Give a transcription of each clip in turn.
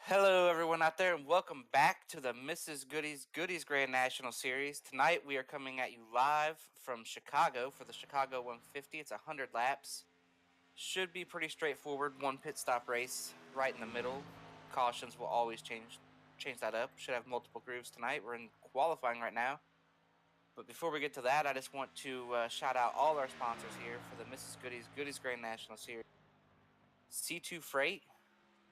Hello, everyone out there, and welcome back to the Mrs. Goodies Grand National Series. Tonight, we are coming at you live from Chicago for the Chicago 150. It's 100 laps. Should be pretty straightforward. One pit stop race right in the middle. Cautions will always change that up. Should have multiple grooves tonight. We're in qualifying right now. But before we get to that, I just want to shout out all our sponsors here for the Mrs. Goodies Grand National Series. C2 Freight,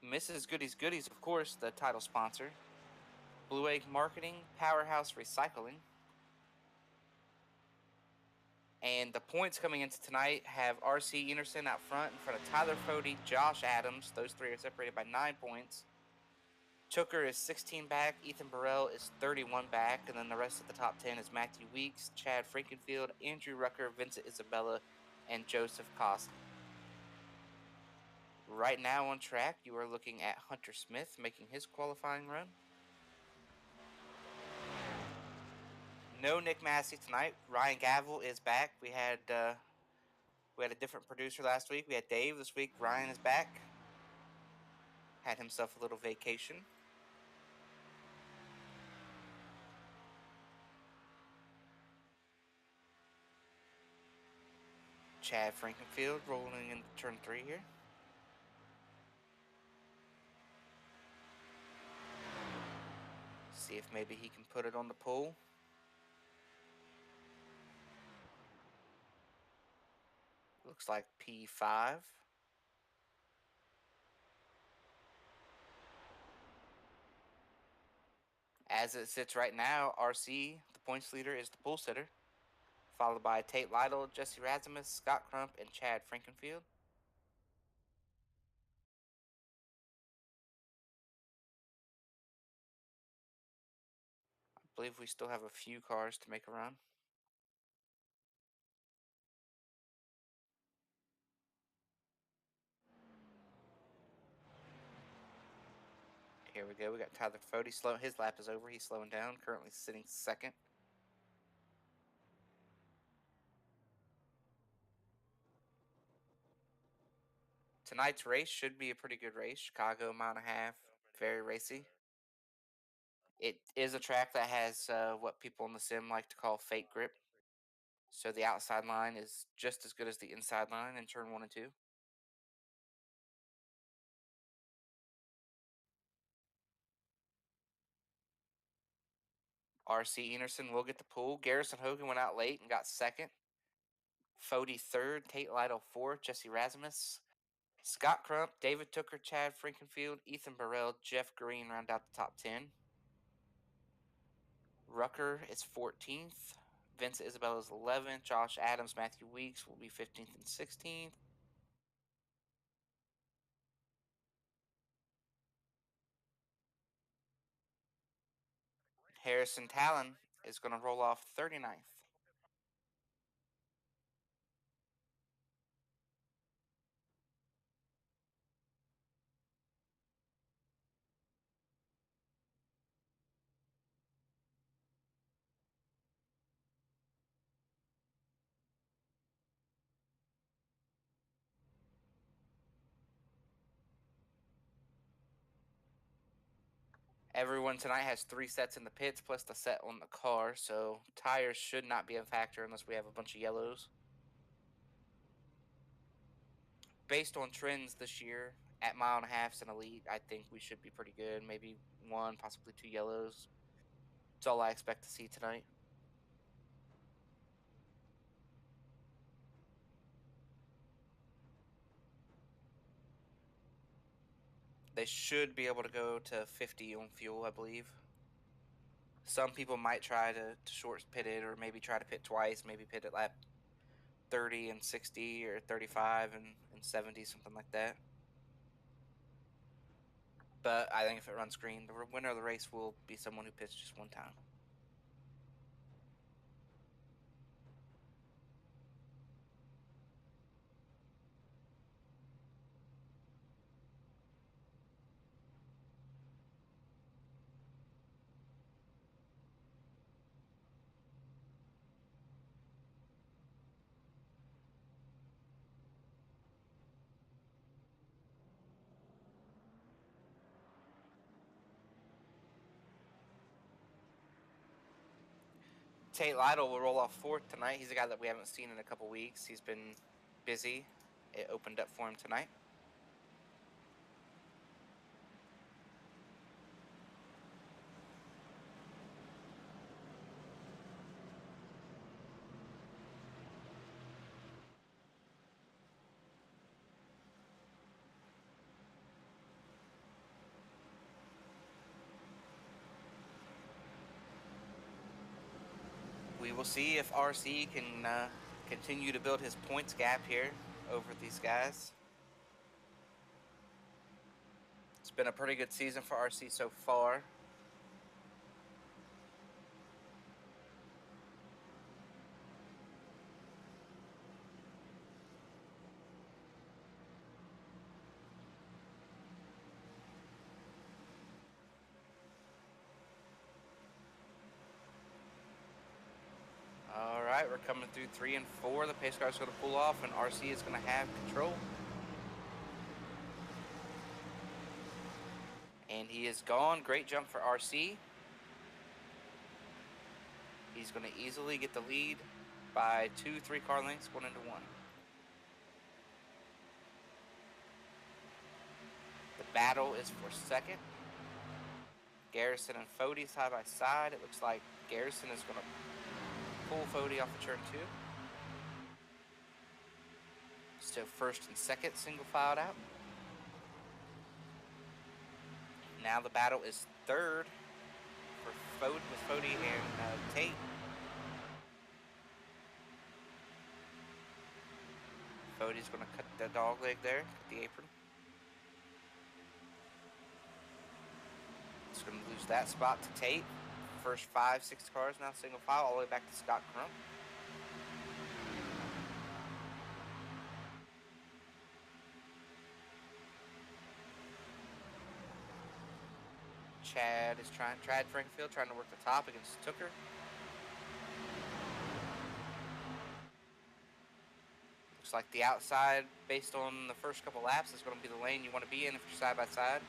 Mrs. Goodies, of course, the title sponsor. Blue Egg Marketing, Powerhouse Recycling. And the points coming into tonight have R.C. Enerson out front in front of Tyler Fody, Josh Adams. Those three are separated by 9 points. Tooker is 16 back. Ethan Burrell is 31 back. And then the rest of the top 10 is Matthew Weeks, Chad Frankenfield, Andrew Rucker, Vincent Isabella, and Joseph Costa. Right now on track, you are looking at Hunter Smith making his qualifying run. No Nick Massey tonight. Ryan Gavel is back. We had a different producer last week. We had Dave this week. Ryan is back. Had himself a little vacation. Chad Frankenfield rolling into turn 3 here. See if maybe he can put it on the pole. Looks like P5. As it sits right now, RC, the points leader, is the pole sitter, followed by Tate Lydon, Jesse Razimus, Scott Crump, and Chad Frankenfield. I believe we still have a few cars to make a run. Here we go. We got Tyler Fody. His lap is over. He's slowing down. Currently sitting second. Tonight's race should be a pretty good race. Chicago, mile and a half. Very racy. It is a track that has what people in the sim like to call fake grip. So the outside line is just as good as the inside line in turn 1 and 2. RC Enerson will get the pull. Garrison Hogan went out late and got second. Fody third. Tate Lydon fourth. Jesse Razimus. Scott Crump, David Tooker, Chad Frankenfield, Ethan Burrell, Jeff Green round out the top 10. Rucker is 14th. Vincent Isabella is 11th. Josh Adams, Matthew Weeks will be 15th and 16th. Harrison Talon is going to roll off 39th. Everyone tonight has 3 sets in the pits plus the set on the car, so tires should not be a factor unless we have a bunch of yellows. Based on trends this year, at mile and a halfs and elite, I think we should be pretty good. Maybe 1, possibly 2 yellows. That's all I expect to see tonight. They should be able to go to 50 on fuel, I believe. Some people might try to short pit it, or maybe try to pit twice, maybe pit at lap 30 and 60, or 35 and 70, something like that. But I think if it runs green, the winner of the race will be someone who pits just one time. Tate Lydon will roll off 4th tonight. He's a guy that we haven't seen in a couple weeks. He's been busy. It opened up for him tonight. We will see if RC can continue to build his points gap here over these guys. It's been a pretty good season for RC so far. All right, we're coming through 3 and 4. The pace car is going to pull off, and RC is going to have control. And he is gone. Great jump for RC. He's going to easily get the lead by 2 3-car lengths, 1 into 1. The battle is for second. Garrison and Fody side by side. It looks like Garrison is going to pull Fody off of turn 2. Still first and second single filed out. Now the battle is third for Fody and Tate. Fody's going to cut the dog leg there, cut the apron. It's going to lose that spot to Tate. First 5, 6 cars now single file all the way back to Scott Crump. Chad Frankfield trying to work the top against Tooker. Looks like the outside, based on the first couple laps, is going to be the lane you want to be in if you're side by side.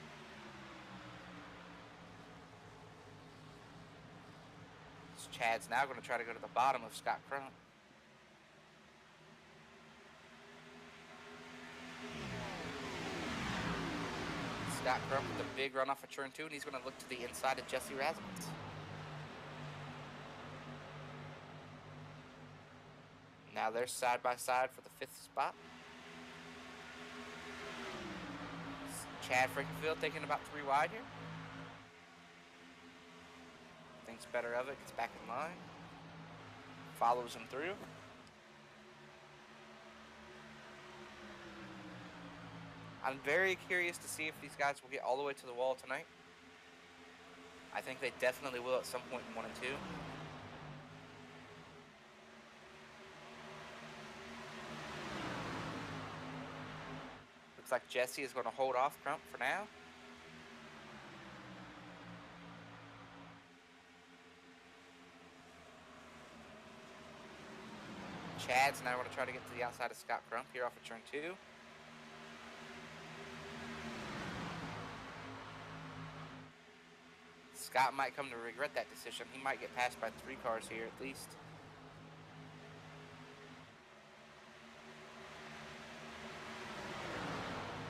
So Chad's now going to try to go to the bottom of Scott Crump. Scott Crump with a big run off of turn 2, and he's going to look to the inside of Jesse Rasmus. Now they're side by side for the 5th spot. Chad Frankenfield thinking about 3 wide here. Thinks better of it, gets back in line. Follows him through. I'm very curious to see if these guys will get all the way to the wall tonight. I think they definitely will at some point in 1 and 2. Looks like Jesse is going to hold off Crump for now. Chad's now going to try to get to the outside of Scott Crump here off of turn 2. Scott might come to regret that decision. He might get passed by 3 cars here at least.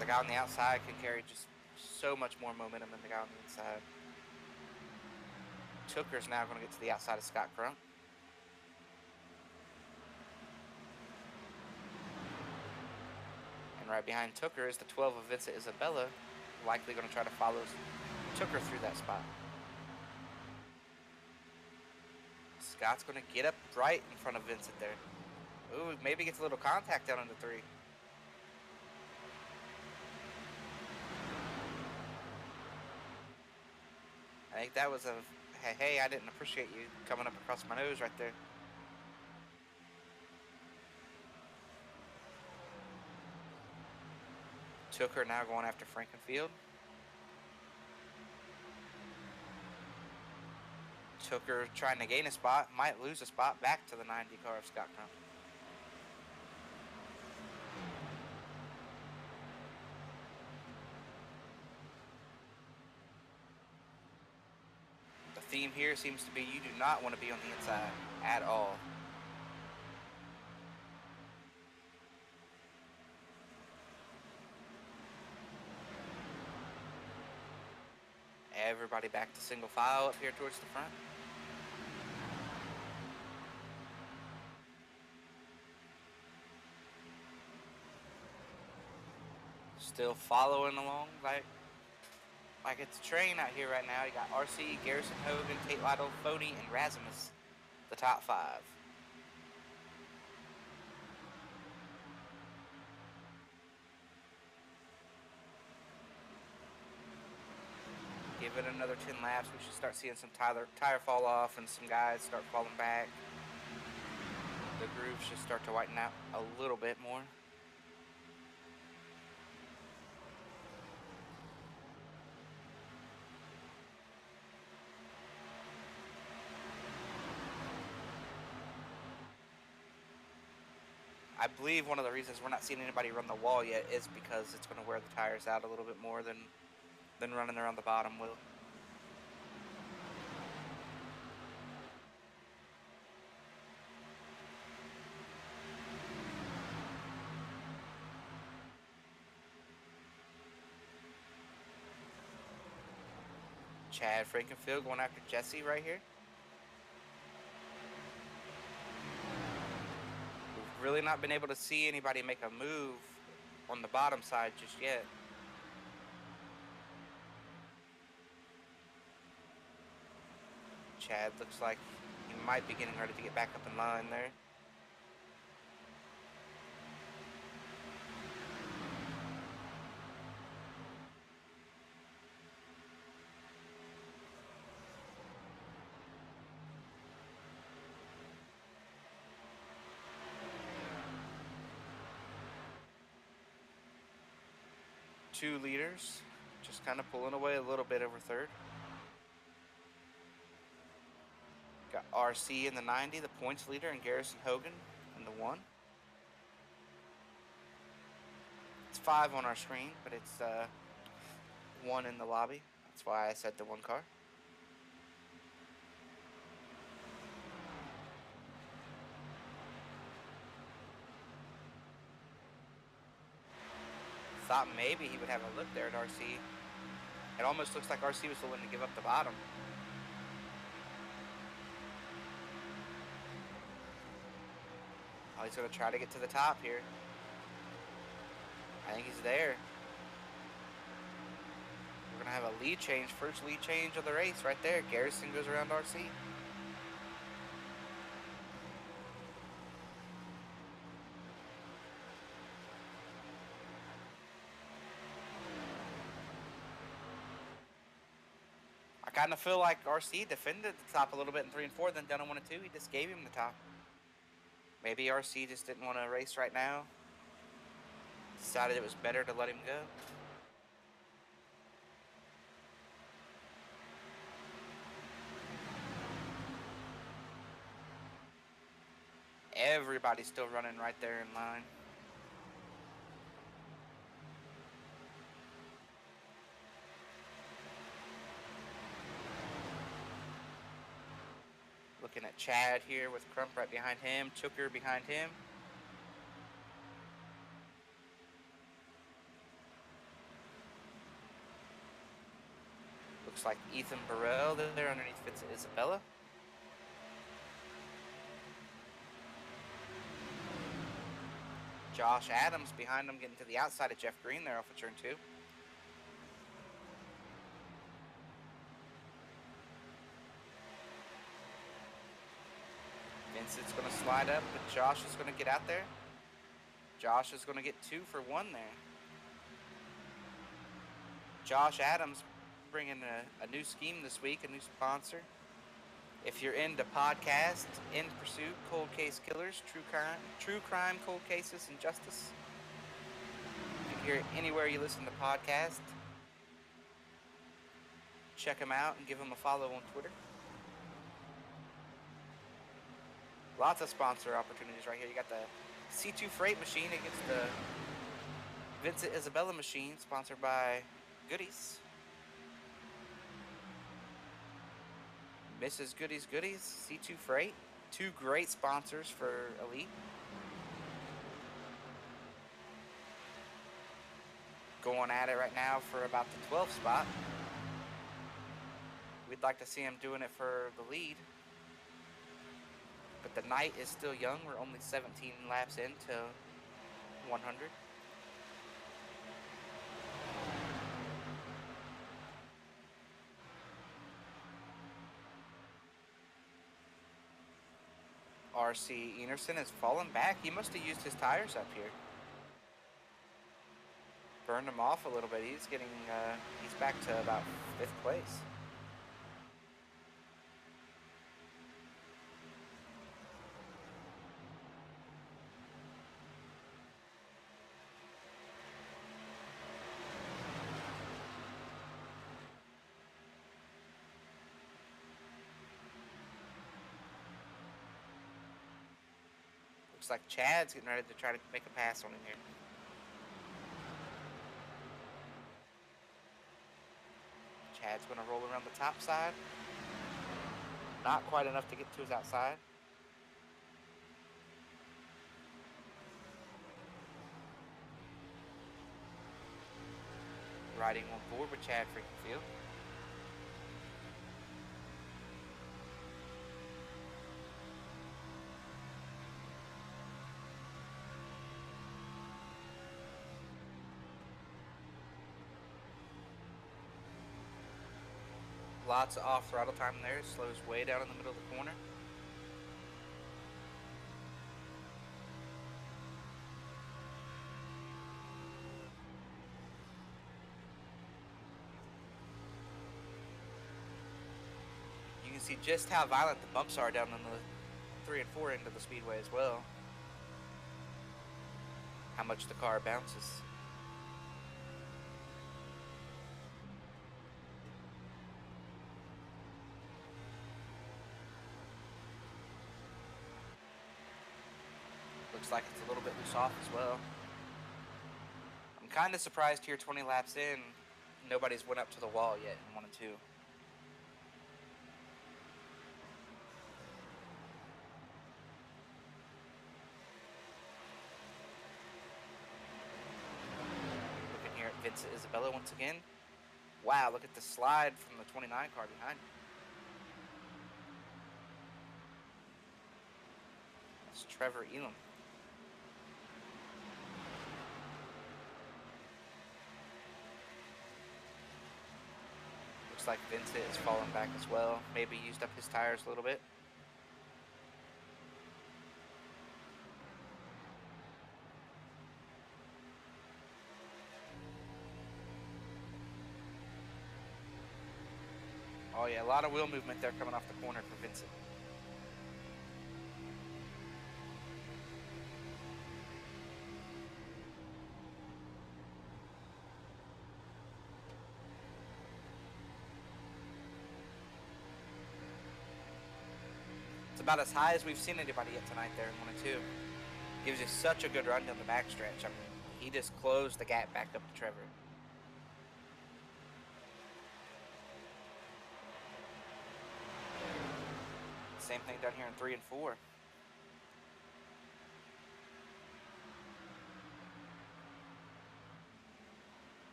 The guy on the outside can carry just so much more momentum than the guy on the inside. Tooker's now going to get to the outside of Scott Crump. And right behind Tooker is the 12 of Vincent Isabella, likely going to try to follow Tooker through that spot. Scott's going to get up right in front of Vincent there. Ooh, maybe gets a little contact down on the 3. I think that was a, hey, I didn't appreciate you coming up across my nose right there. Tooker now going after Frankenfield. Tooker trying to gain a spot, might lose a spot back to the 90 car of Scott Crump. The theme here seems to be you do not want to be on the inside at all. Everybody back to single file up here towards the front. Still following along like it's a train out here right now. You got RC, Garrison Hogan, Tate Lydon, Fody, and Razimus, the top 5. Give it another 10 laps. We should start seeing some tire fall off and some guys start falling back. The groove should start to whiten out a little bit more. I believe one of the reasons we're not seeing anybody run the wall yet is because it's going to wear the tires out a little bit more than running around the bottom will. Chad Frankenfield going after Jesse right here. We've really not been able to see anybody make a move on the bottom side just yet. Chad looks like he might be getting ready to get back up in line there. Two leaders, just kind of pulling away a little bit over third. Got RC in the 90, the points leader, and Garrison Hogan in the 1. It's 5 on our screen, but it's 1 in the lobby. That's why I said the 1 car. Thought maybe he would have a look there at RC. It almost looks like RC was willing to give up the bottom. Oh, he's going to try to get to the top here. I think he's there. We're going to have a lead change, first lead change of the race right there. Garrison goes around RC. I kind of feel like RC defended the top a little bit in 3 and 4, then down in 1 and 2, he just gave him the top. Maybe RC just didn't want to race right now. Decided it was better to let him go. Everybody's still running right there in line. Looking at Chad here with Crump right behind him, Chooker behind him. Looks like Ethan Burrell there underneath Vincent Isabella. Josh Adams behind him getting to the outside of Jeff Green there off of turn 2. Vincent's going to slide up, but Josh is going to get out there. Josh is going to get 2 for 1 there. Josh Adams bringing a new scheme this week, a new sponsor. If you're into podcasts, In Pursuit, Cold Case Killers, True Crime, Cold Cases, and Justice. You can hear it anywhere you listen to podcasts. Check them out and give them a follow on Twitter. Lots of sponsor opportunities right here. You got the C2 Freight machine against the Vincent Isabella machine, sponsored by Goody's. Mrs. Goody's Goodies, C2 Freight. Two great sponsors for Elite. Going at it right now for about the 12th spot. We'd like to see him doing it for the lead. But the night is still young. We're only 17 laps into 100. R.C. Enerson has fallen back. He must have used his tires up here. Burned him off a little bit. He's getting, he's back to about 5th place. Looks like Chad's getting ready to try to make a pass on him here. Chad's going to roll around the top side. Not quite enough to get to his outside. Riding on board with Chad Freakenfield. Lots of off throttle time there. Slows way down in the middle of the corner. You can see just how violent the bumps are down in the 3 and 4 end of the speedway as well. How much the car bounces. Looks like it's a little bit loose off as well. I'm kind of surprised here 20 laps in, nobody's went up to the wall yet in 1 and 2. Looking here at Vincent Isabella once again. Wow, look at the slide from the 29 car behind him. That's Trevor Elam. Looks like Vincent is falling back as well. Maybe used up his tires a little bit. Oh yeah, a lot of wheel movement there coming off the corner for Vincent. It's about as high as we've seen anybody yet tonight there in 1 and 2. Gives you such a good run down the backstretch. I mean, he just closed the gap back up to Trevor. Same thing down here in 3 and 4.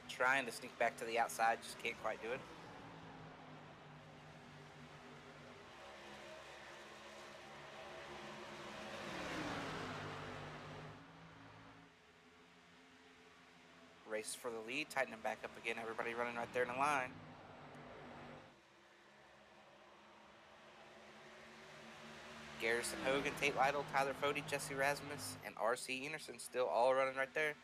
Trying to sneak back to the outside, just can't quite do it. Race for the lead, tighten him back up again. Everybody running right there in the line. Garrison Hogan, Tate Lydon, Tyler Fody, Jesse Rasmus, and R.C. Enerson still all running right there.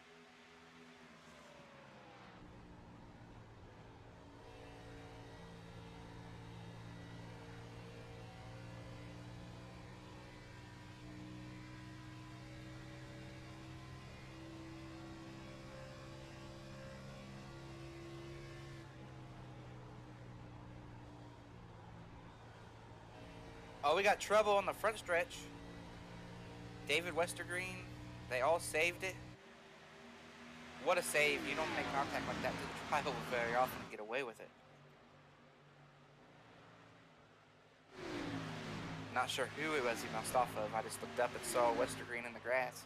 Oh, we got trouble on the front stretch. David Westergreen, they all saved it. What a save. You don't make contact like that through the trial very often to get away with it. Not sure who it was he bounced off of. I just looked up and saw Westergreen in the grass.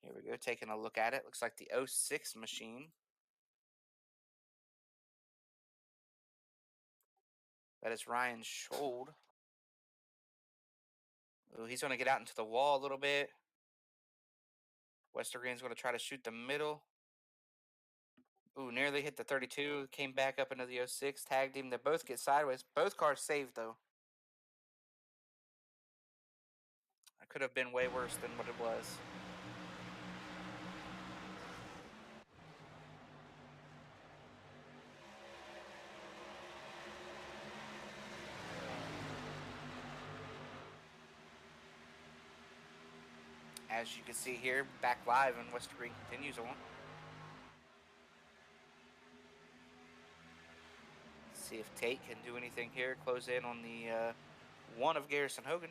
Here we go, taking a look at it. Looks like the 06 machine. That is Ryan Schold. Ooh, he's going to get out into the wall a little bit. Westergreen's going to try to shoot the middle. Ooh, nearly hit the 32. Came back up into the 06. Tagged him. They both get sideways. Both cars saved, though. It could have been way worse than what it was. As you can see here, back live, and Westergreen continues on. See if Tate can do anything here. Close in on the one of Garrison Hogan.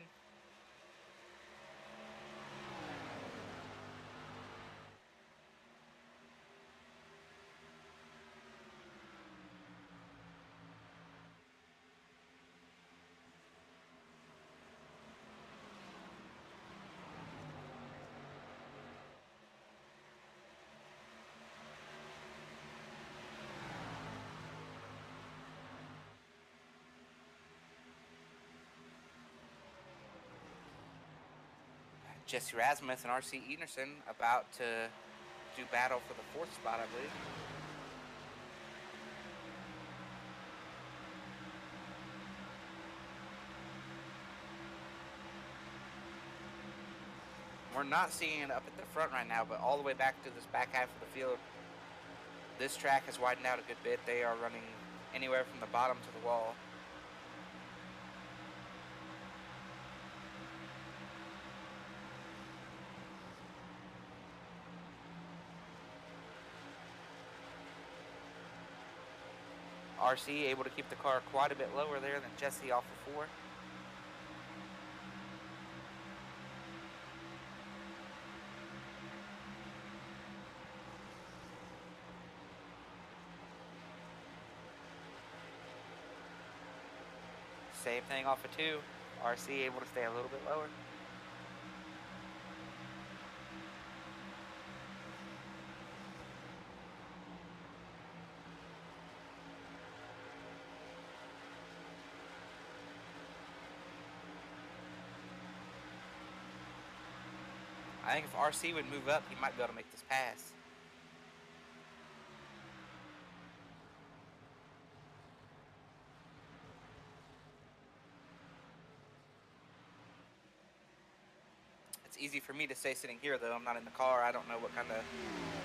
Jesse Rasmuth and R.C. Enerson about to do battle for the 4th spot, I believe. We're not seeing it up at the front right now, but all the way back to this back half of the field, this track has widened out a good bit. They are running anywhere from the bottom to the wall. RC able to keep the car quite a bit lower there than Jesse off of 4. Same thing off of 2. RC able to stay a little bit lower. I think if RC would move up, he might be able to make this pass. It's easy for me to say sitting here, though. I'm not in the car. I don't know what kind of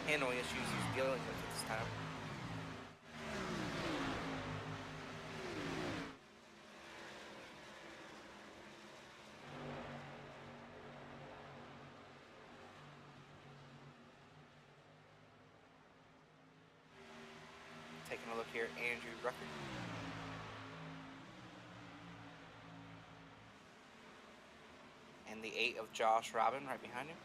handling issues he's dealing with at this time. Taking a look here at Andrew Rucker. And the 8 of Josh Robin right behind him.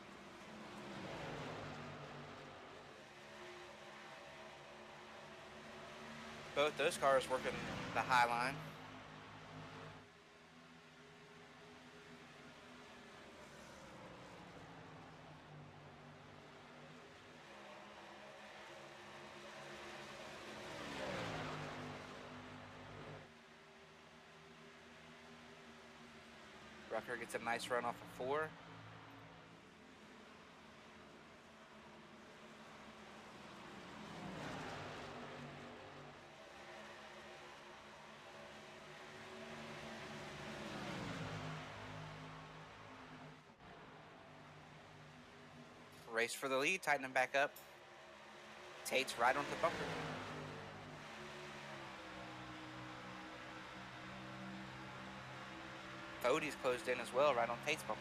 Both those cars working the high line. Rucker gets a nice run off of 4. Race for the lead, tightening back up. Tate's right onto the bumper. Cody's closed in as well, right on Tate's bumper.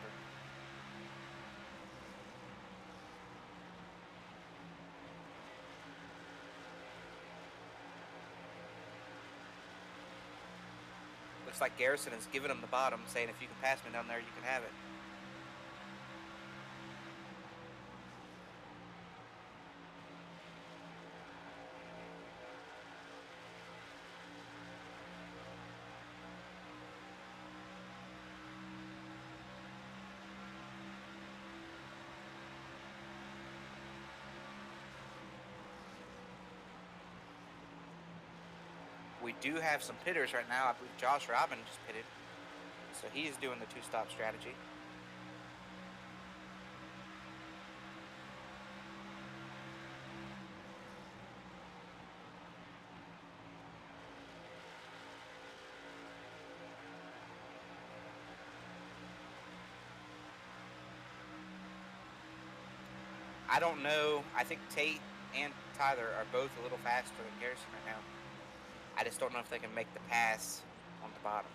Looks like Garrison is giving him the bottom, saying if you can pass me down there, you can have it. We do have some pitters right now. I believe Josh Robin just pitted. So he is doing the two-stop strategy. I don't know. I think Tate and Tyler are both a little faster than Garrison right now. I just don't know if they can make the pass on the bottom.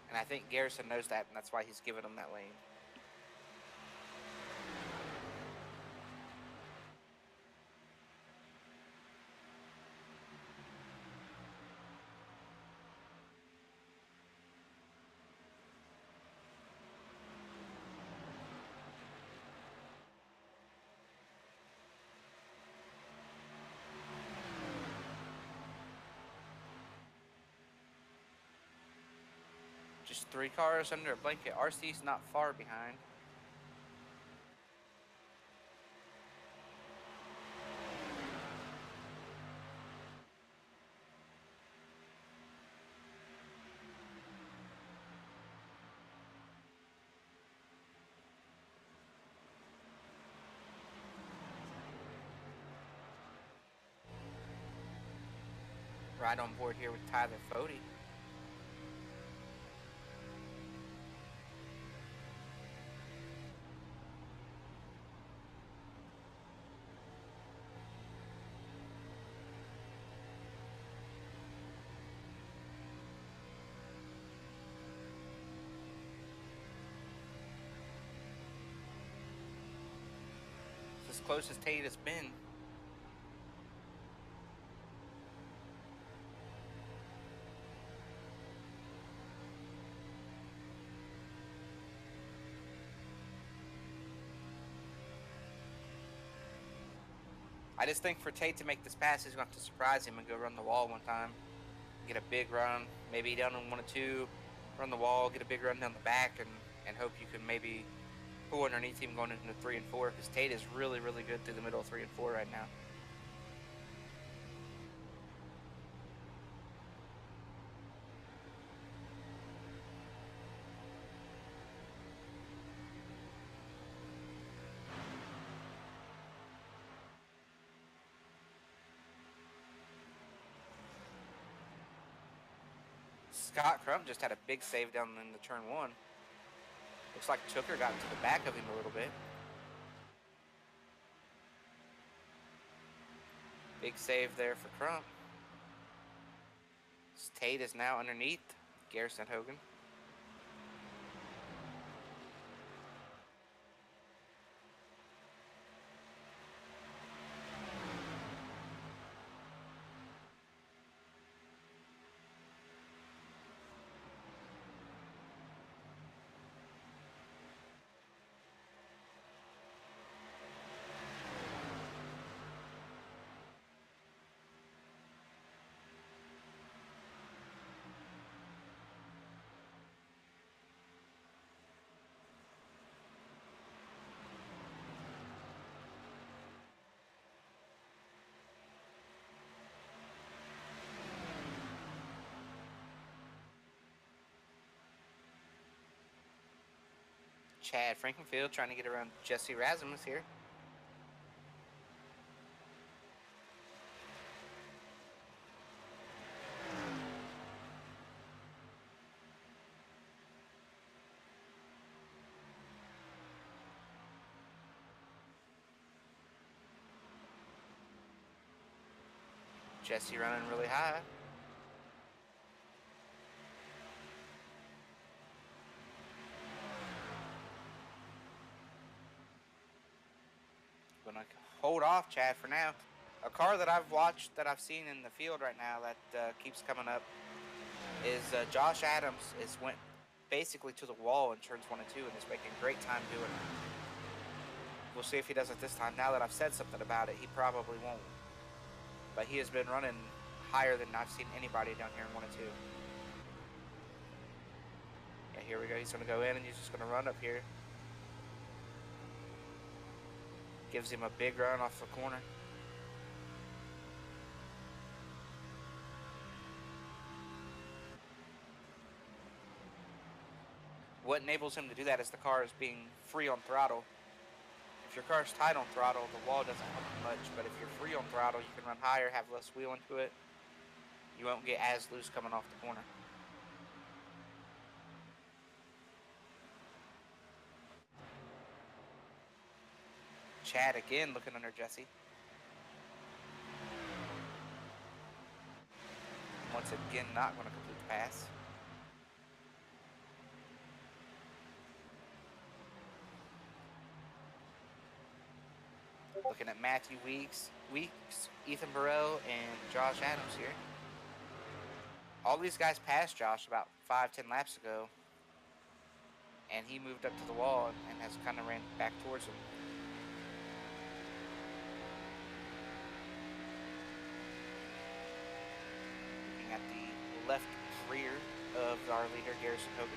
And I think Garrison knows that, and that's why he's giving them that lane. Just 3 cars under a blanket. RC's not far behind. Right on board here with Tyler Fody. It's as close as Tate has been. I just think for Tate to make this pass, he's going to have to surprise him and go run the wall one time. Get a big run, maybe down on 1 or 2, run the wall, get a big run down the back, and hope you can maybe pull underneath him going into 3 and 4, because Tate is really, really good through the middle of 3 and 4 right now. Scott Crump just had a big save down in the turn 1. Looks like Tooker got into the back of him a little bit. Big save there for Crump. Tate is now underneath Garrison Hogan. Chad Frankenfield trying to get around Jesse Rasmus here. Jesse running really high. hold off Chad for now. A car that I've watched, that I've seen in the field right now that keeps coming up is Josh Adams went basically to the wall in turns 1 and 2 and is making great time doing it. We'll see if he does it this time. Now that I've said something about it, he probably won't. But he has been running higher than I've seen anybody down here in 1 and 2. Yeah, here we go. He's going to go in and he's just going to run up here. Gives him a big run off the corner. What enables him to do that is the car is being free on throttle. If your car is tight on throttle, the wall doesn't help you much, but if you're free on throttle, you can run higher, have less wheel into it. You won't get as loose coming off the corner. Chad again looking under Jesse. Once again, not going to complete the pass. Looking at Matthew Weeks, Ethan Burrell, and Josh Adams here. All these guys passed Josh about 5-10 laps ago, and he moved up to the wall and has kind of ran back towards him. Looking at the left rear of our leader, Garrison Hogan.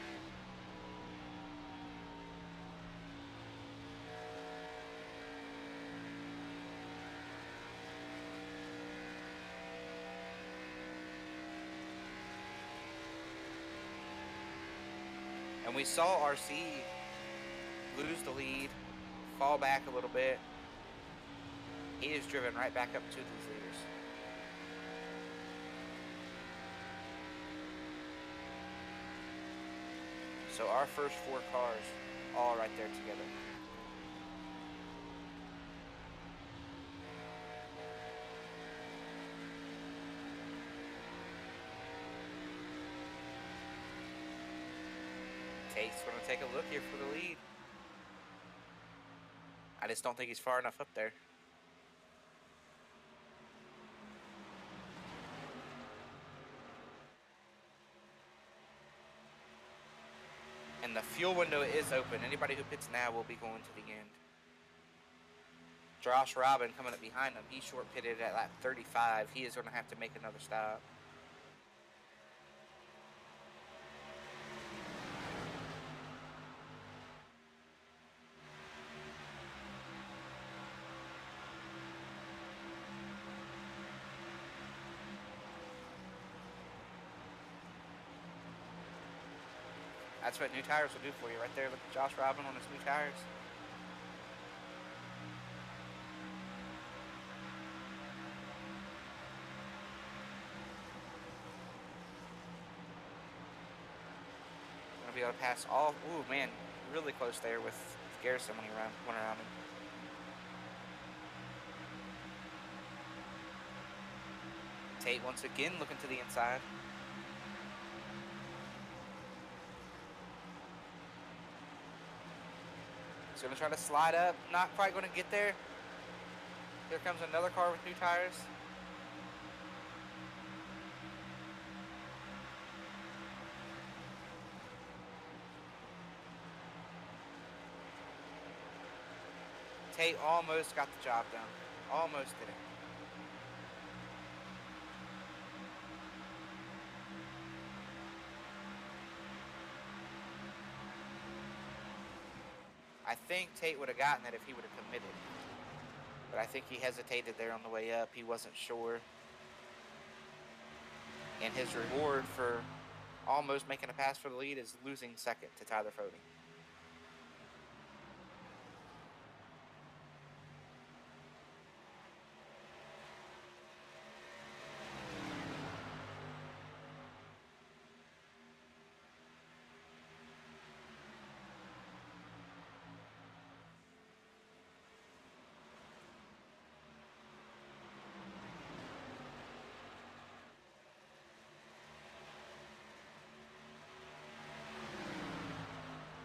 And we saw RC lose the lead, fall back a little bit. He is driven right back up to these leaders. So our first 4 cars all right there together. Tate's going to take a look here for the lead. I just don't think he's far enough up there. And the fuel window is open. Anybody who pits now will be going to the end. Josh Robin coming up behind him. He short pitted at lap 35. He is going to have to make another stop. That's what new tires will do for you right there. Look at Josh Robin on his new tires. Gonna be able to pass all. Ooh, man, really close there with Garrison when he went around him. Tate once again looking to the inside. He's going to try to slide up. Not quite going to get there. Here comes another car with new tires. Tate almost got the job done. Almost did it. I think Tate would have gotten it if he would have committed. But I think he hesitated there on the way up. He wasn't sure. And his reward for almost making a pass for the lead is losing second to Tyler Fody.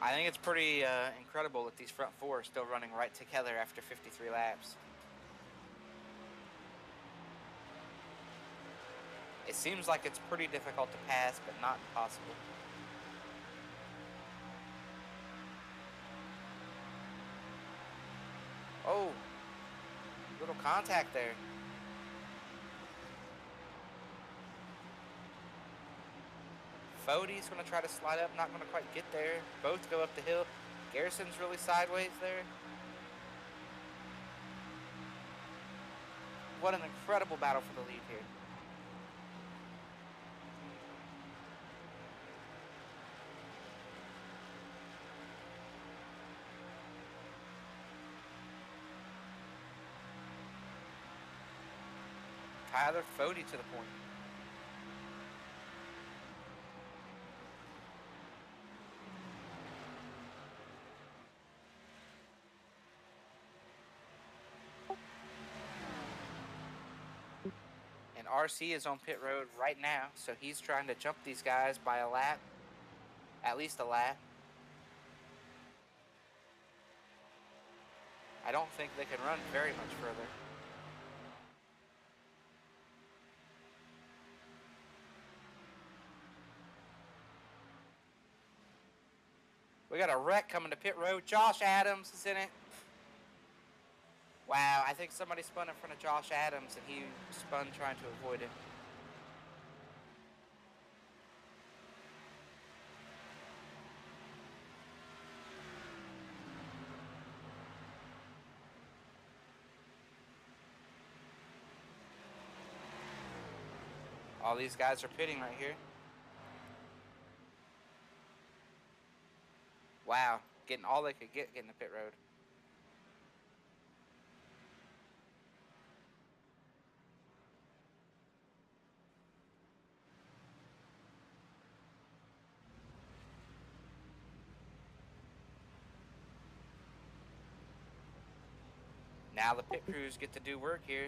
I think it's pretty incredible that these front 4 are still running right together after 53 laps. It seems like it's pretty difficult to pass, but not impossible. Oh, little contact there. Fode's going to try to slide up, not going to quite get there. Both go up the hill. Garrison's really sideways there. What an incredible battle for the lead here. Tyler Fode to the point. And RC is on pit road right now, so he's trying to jump these guys by a lap, at least a lap. I don't think they can run very much further. We got a wreck coming to pit road. Josh Adams is in it. Wow, I think somebody spun in front of Josh Adams, and he spun trying to avoid it. All these guys are pitting right here. Wow, getting all they could get getting the pit road. Now the pit crews get to do work here.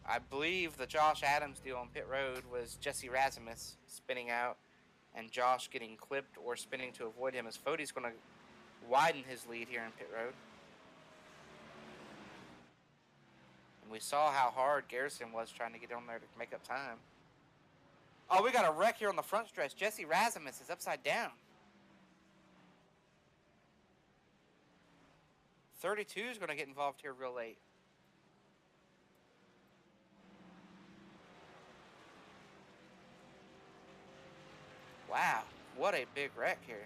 I believe the Josh Adams deal on pit road was Jesse Razimus spinning out and Josh getting clipped or spinning to avoid him, as Fode's going to widen his lead here in pit road. And we saw how hard Garrison was trying to get on there to make up time. Oh, we got a wreck here on the front stretch. Jesse Razimus is upside down. 32 is going to get involved here real late. Wow, what a big wreck here.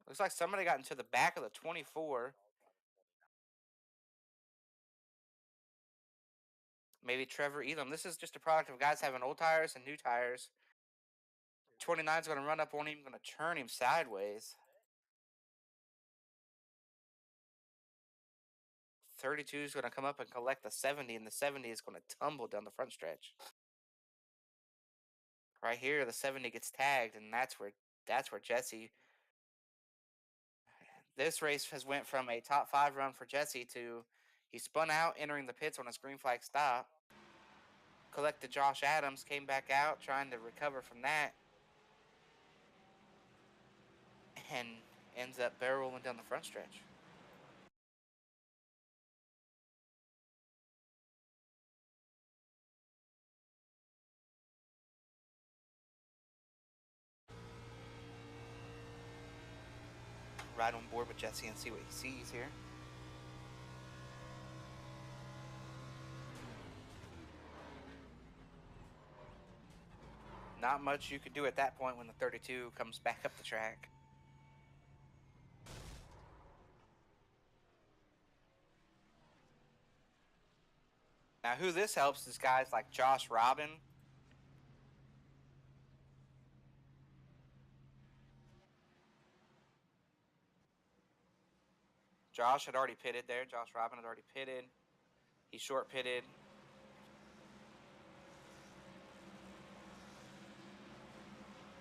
Looks like somebody got into the back of the 24. Maybe Trevor Elam. This is just a product of guys having old tires and new tires. 29 is going to run up on him, going to turn him sideways. 32 is going to come up and collect the 70, and the 70 is going to tumble down the front stretch. Right here, the 70 gets tagged, and that's where Jesse. This race has went from a top 5 run for Jesse to he spun out, entering the pits on his green flag stop. Collected Josh Adams, came back out, trying to recover from that, and ends up barrel rolling down the front stretch. Right on board with Jesse and see what he sees here. Not much you could do at that point when the 32 comes back up the track. Now, who this helps is guys like Josh Robin. Josh had already pitted there. Josh Robin had already pitted. He short pitted.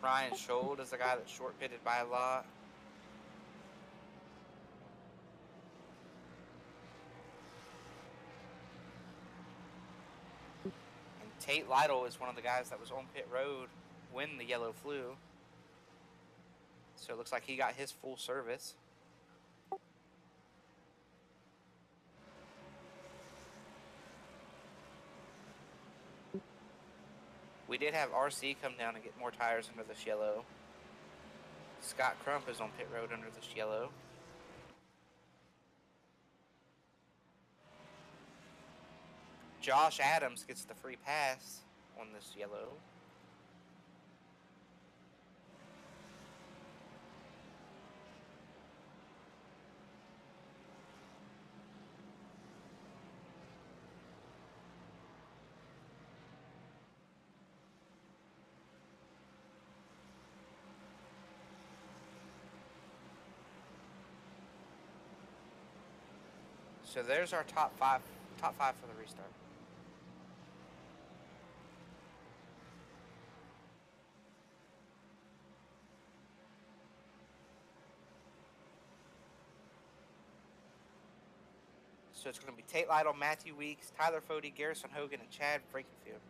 Ryan Schold is the guy that short pitted by a lot. Tate Lydon is one of the guys that was on pit road when the yellow flew. So it looks like he got his full service. We did have RC come down and get more tires under this yellow. Scott Crump is on pit road under this yellow. Josh Adams gets the free pass on this yellow. So there's our top five for the restart. So it's going to be Tate Lydon, Matthew Weeks, Tyler Fody, Garrison Hogan, and Chad Frankenfield.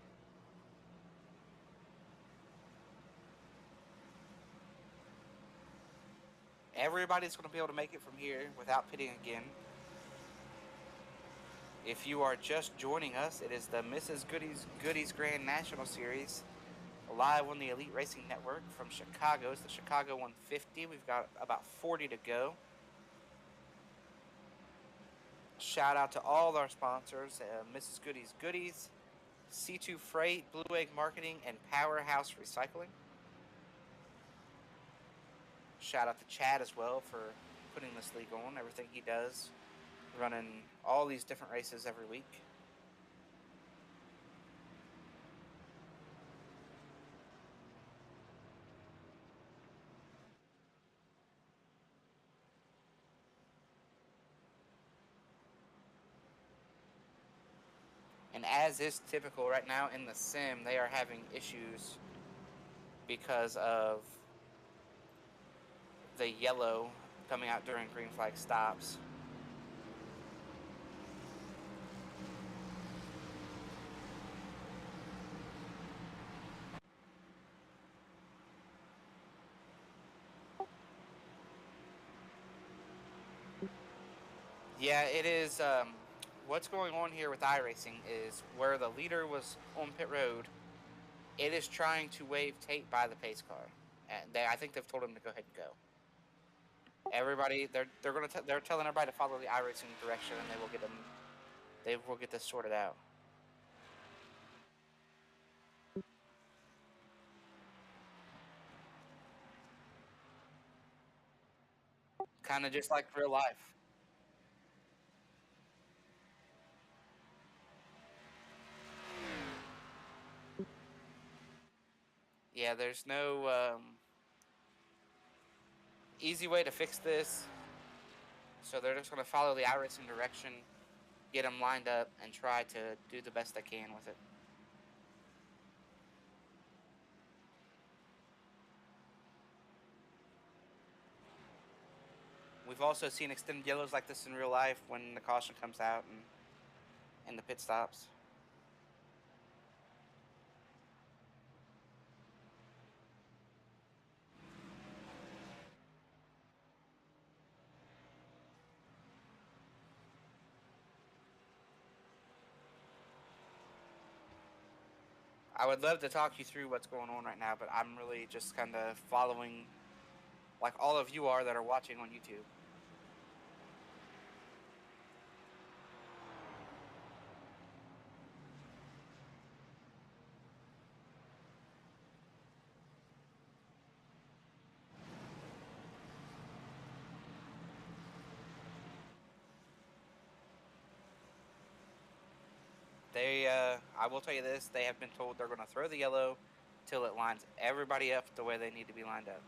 Everybody's going to be able to make it from here without pitting again. If you are just joining us, it is the Mrs. Goody's Grand National Series, live on the Elite Racing Network from Chicago. It's the Chicago 150. We've got about 40 to go. Shout out to all our sponsors, Mrs. Goody's Goodies, C2 Freight, Blue Egg Marketing, and Powerhouse Recycling. Shout out to Chad as well for putting this league on, everything he does, running all these different races every week. And as is typical right now in the sim, they are having issues because of the yellow coming out during green flag stops. Yeah, it is. What's going on here with iRacing is where the leader was on pit road, it is trying to wave Tate by the pace car, and I think they've told him to go ahead and go. Everybody, they're telling everybody to follow the iRacing direction, and they will get this sorted out. Kind of just like real life. Yeah, there's no easy way to fix this, so they're just going to follow the iRacing direction, get them lined up, and try to do the best they can with it. We've also seen extended yellows like this in real life when the caution comes out and the pit stops. I would love to talk you through what's going on right now, but I'm really just kind of following like all of you are that are watching on YouTube. I will tell you this, they have been told they're going to throw the yellow till it lines everybody up the way they need to be lined up.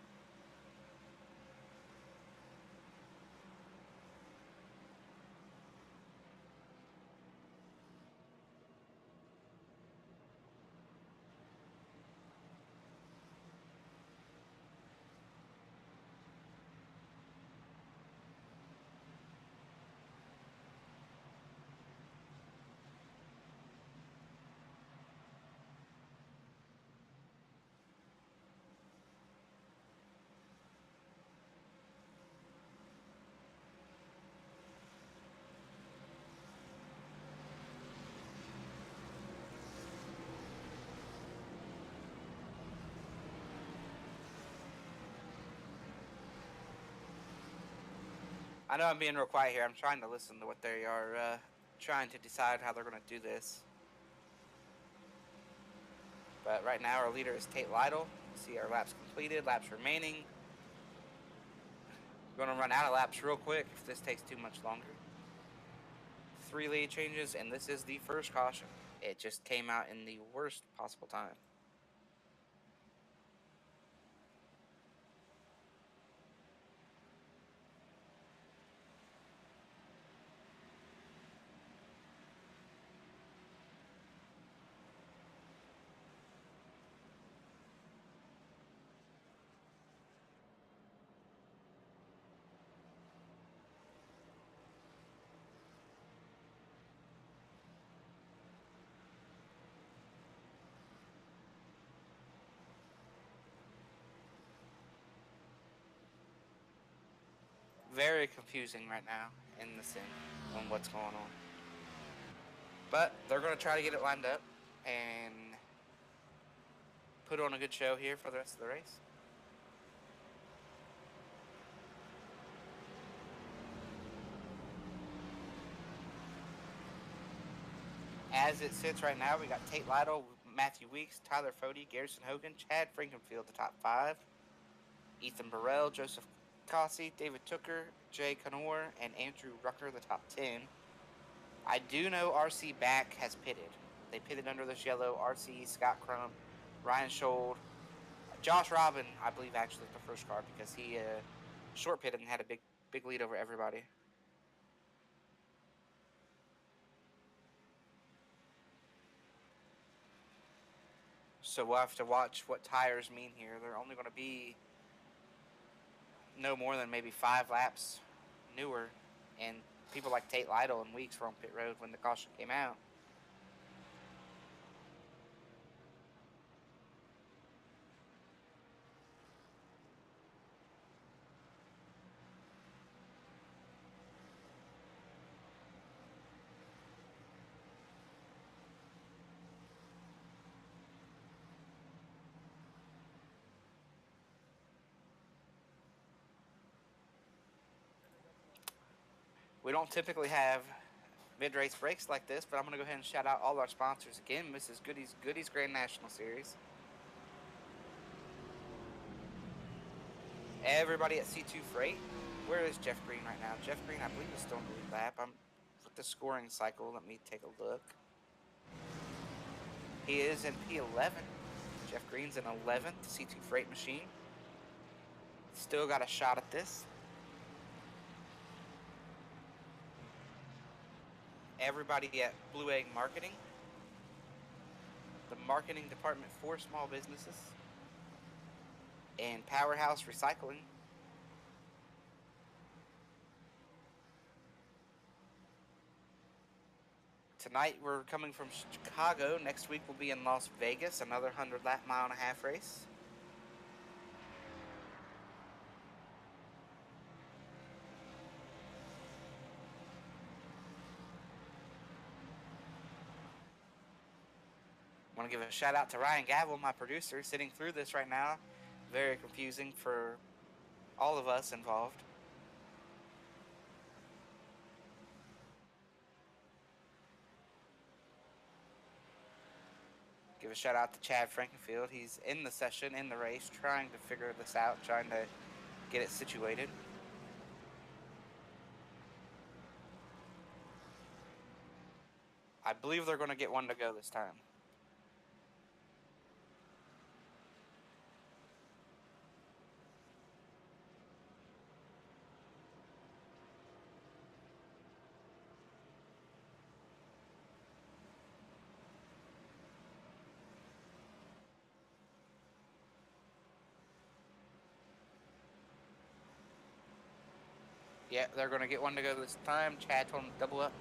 I know I'm being real quiet here. I'm trying to listen to what they are trying to decide how they're going to do this. But right now our leader is Tate Lydon. See our laps completed, laps remaining. We're going to run out of laps real quick if this takes too much longer. 3 lead changes, and this is the first caution. It just came out in the worst possible time. Very confusing right now in the sim on what's going on. But they're going to try to get it lined up and put on a good show here for the rest of the race. As it sits right now, we got Tate Lydon, Matthew Weeks, Tyler Fody, Garrison Hogan, Chad Frankenfield, the top 5. Ethan Burrell, Joseph Cossey, David Tooker, Jay Canor, and Andrew Rucker, the top 10. I do know RC Back has pitted. They pitted under this yellow. RC, Scott Crum, Ryan Schold, Josh Robin, I believe, actually the first car because he short pitted and had a big lead over everybody. So we'll have to watch what tires mean here. They're only going to be no more than maybe 5 laps newer, and people like Tate Lydon and Weeks were on pit road when the caution came out. We don't typically have mid-race breaks like this, but I'm going to go ahead and shout out all our sponsors again. Mrs. Goody's Grand National Series. Everybody at C2 Freight. Where is Jeff Green right now? Jeff Green, I believe, is still in the lead lap. I'm with the scoring cycle. Let me take a look. He is in P11. Jeff Green's in 11th, C2 Freight machine. Still got a shot at this. Everybody at Blue Egg Marketing, the marketing department for small businesses, and Powerhouse Recycling. Tonight we're coming from Chicago. Next week we'll be in Las Vegas, another 100-lap mile-and-a-half race. I want to give a shout out to Ryan Gavel, my producer, sitting through this right now. Very confusing for all of us involved. Give a shout out to Chad Frankenfield. He's in the session, in the race, trying to figure this out, trying to get it situated. I believe they're going to get one to go this time. Yeah, they're going to get one to go this time. Chad told them to double up.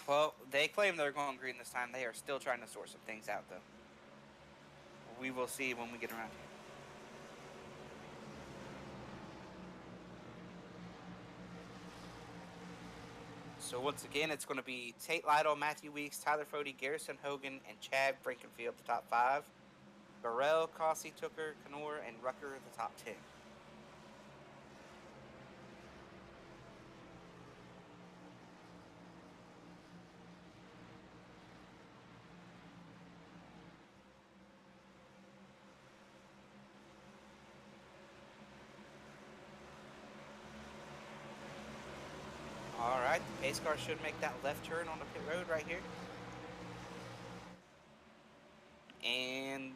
Well, they claim they're going green this time. They are still trying to sort some things out, though. We will see when we get around here. So once again, it's going to be Tate Lydon, Matthew Weeks, Tyler Fody, Garrison Hogan, and Chad Frankenfield, the top 5. Burrell, Cossey, Tooker, Knorr, and Rucker, the top 10. All right, the pace car should make that left turn on the pit road right here. And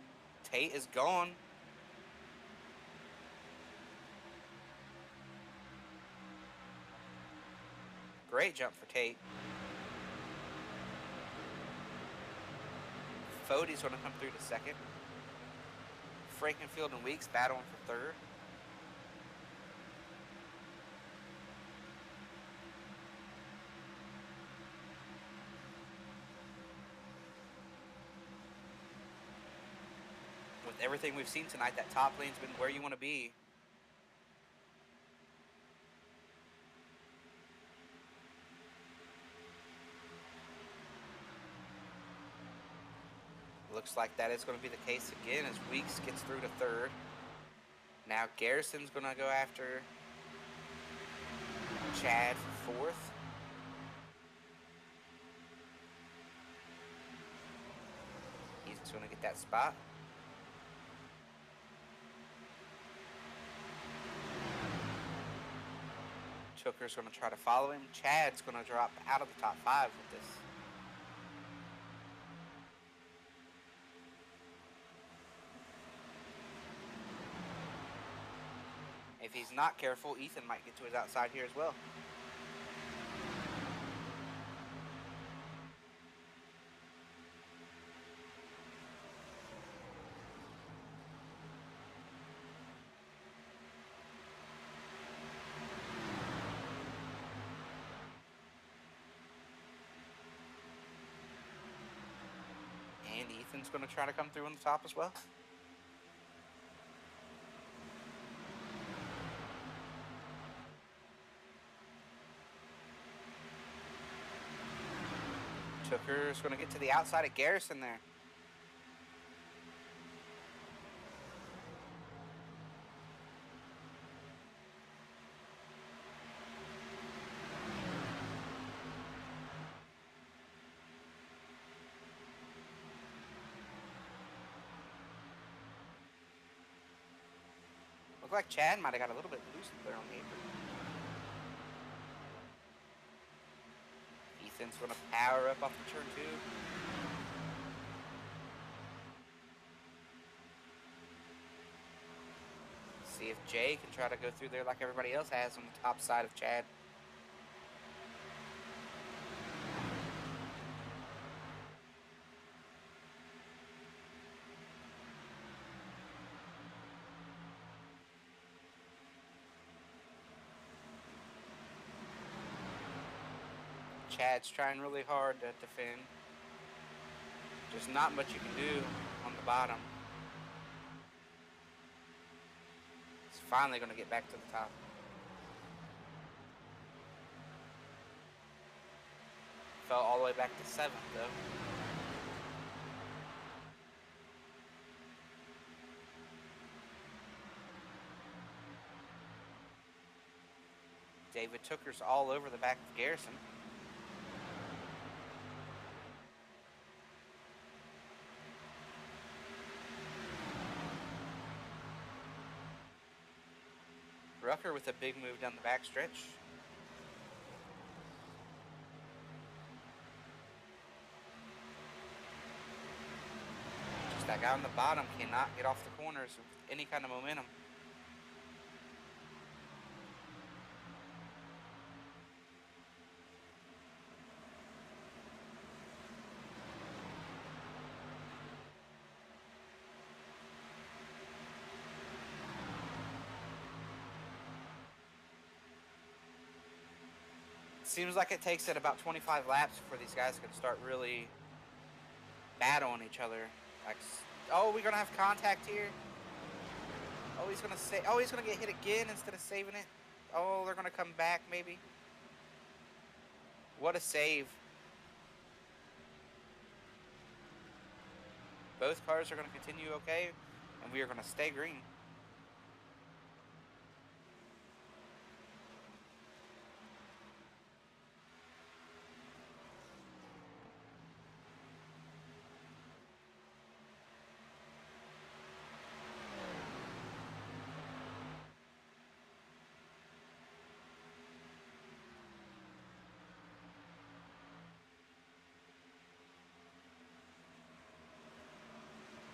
Tate is gone. Great jump for Tate. Fody's going to come through to second. Frankenfield and Weeks battling for third. With everything we've seen tonight, that top lane's been where you want to be. Looks like that is going to be the case again as Weeks gets through to third. Now Garrison's going to go after Chad for fourth. He's going to get that spot. Tooker's going to try to follow him. Chad's going to drop out of the top 5 with this. If he's not careful, Ethan might get to his outside here as well. And Ethan's going to try to come through on the top as well. Tooker's going to get to the outside of Garrison there. Looked like Chad might have got a little bit loose there on the apron. Ethan's going to power up off the turn 2. See if Jay can try to go through there like everybody else has on the top side of Chad. Chad's trying really hard to defend. Just not much you can do on the bottom. He's finally going to get back to the top. Fell all the way back to 7th though. David Tooker's all over the back of Garrison. Rucker with a big move down the backstretch. Just that guy on the bottom cannot get off the corners with any kind of momentum. Seems like it takes it about 25 laps before these guys can start really battling each other. Like, oh, we're gonna have contact here. Oh, he's gonna say. Oh, he's gonna get hit again instead of saving it. Oh, they're gonna come back maybe. What a save! Both cars are gonna continue okay, and we are gonna stay green.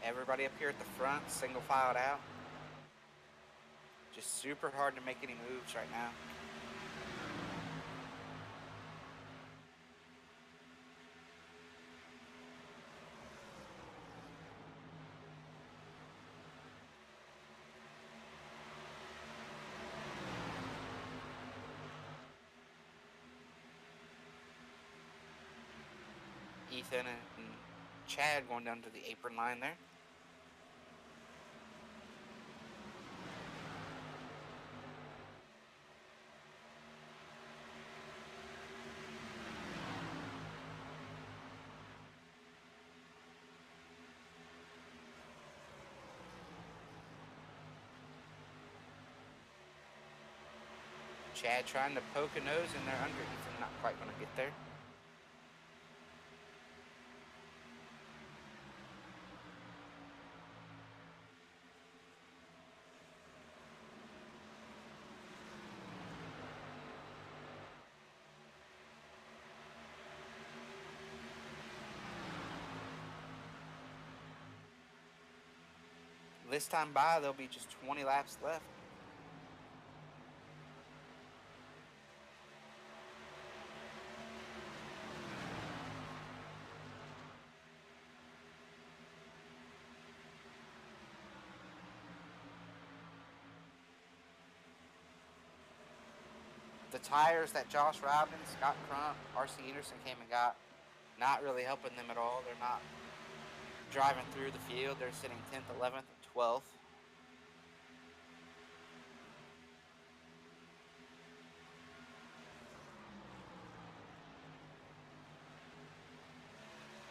Everybody up here at the front, single filed out. Just super hard to make any moves right now. Ethan and Chad going down to the apron line there. Chad trying to poke a nose in there under Ethan, not quite going to get there. This time by, there'll be just 20 laps left. The tires that Josh Robbins, Scott Crump, R.C. Anderson came and got, not really helping them at all. They're not driving through the field. They're sitting 10th, 11th, and 12th.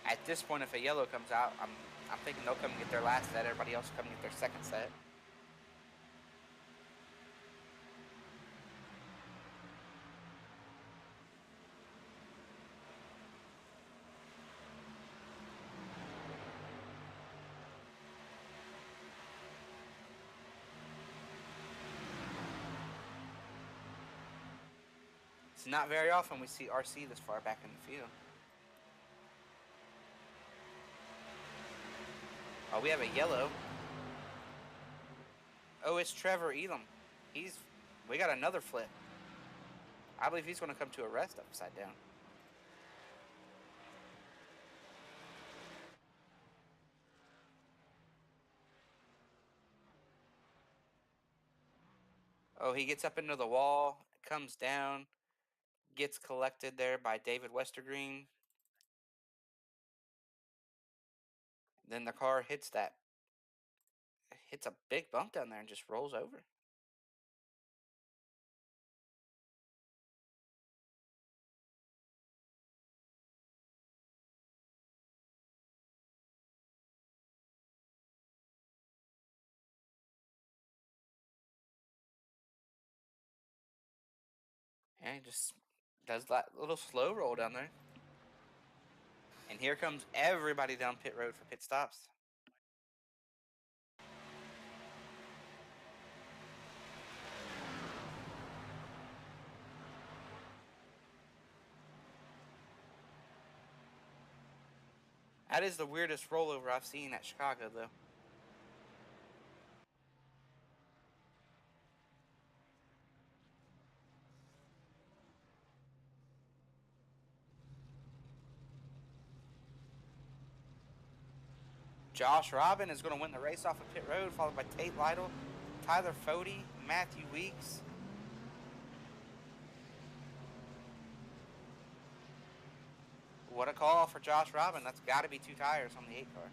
At this point, if a yellow comes out, I'm thinking they'll come and get their last set. Everybody else will come and get their second set. It's not very often we see RC this far back in the field. Oh, we have a yellow. Oh, it's Trevor Elam. We got another flip. I believe he's going to come to a rest upside down. Oh, he gets up into the wall, comes down, gets collected there by David Westergreen. Then the car hits a big bump down there and just rolls over. And he just does that little slow roll down there. And here comes everybody down pit road for pit stops. That is the weirdest rollover I've seen at Chicago, though. Josh Robin is going to win the race off of pit road, followed by Tate Lydon, Tyler Fody, Matthew Weeks. What a call for Josh Robin. That's got to be 2 tires on the 8 car.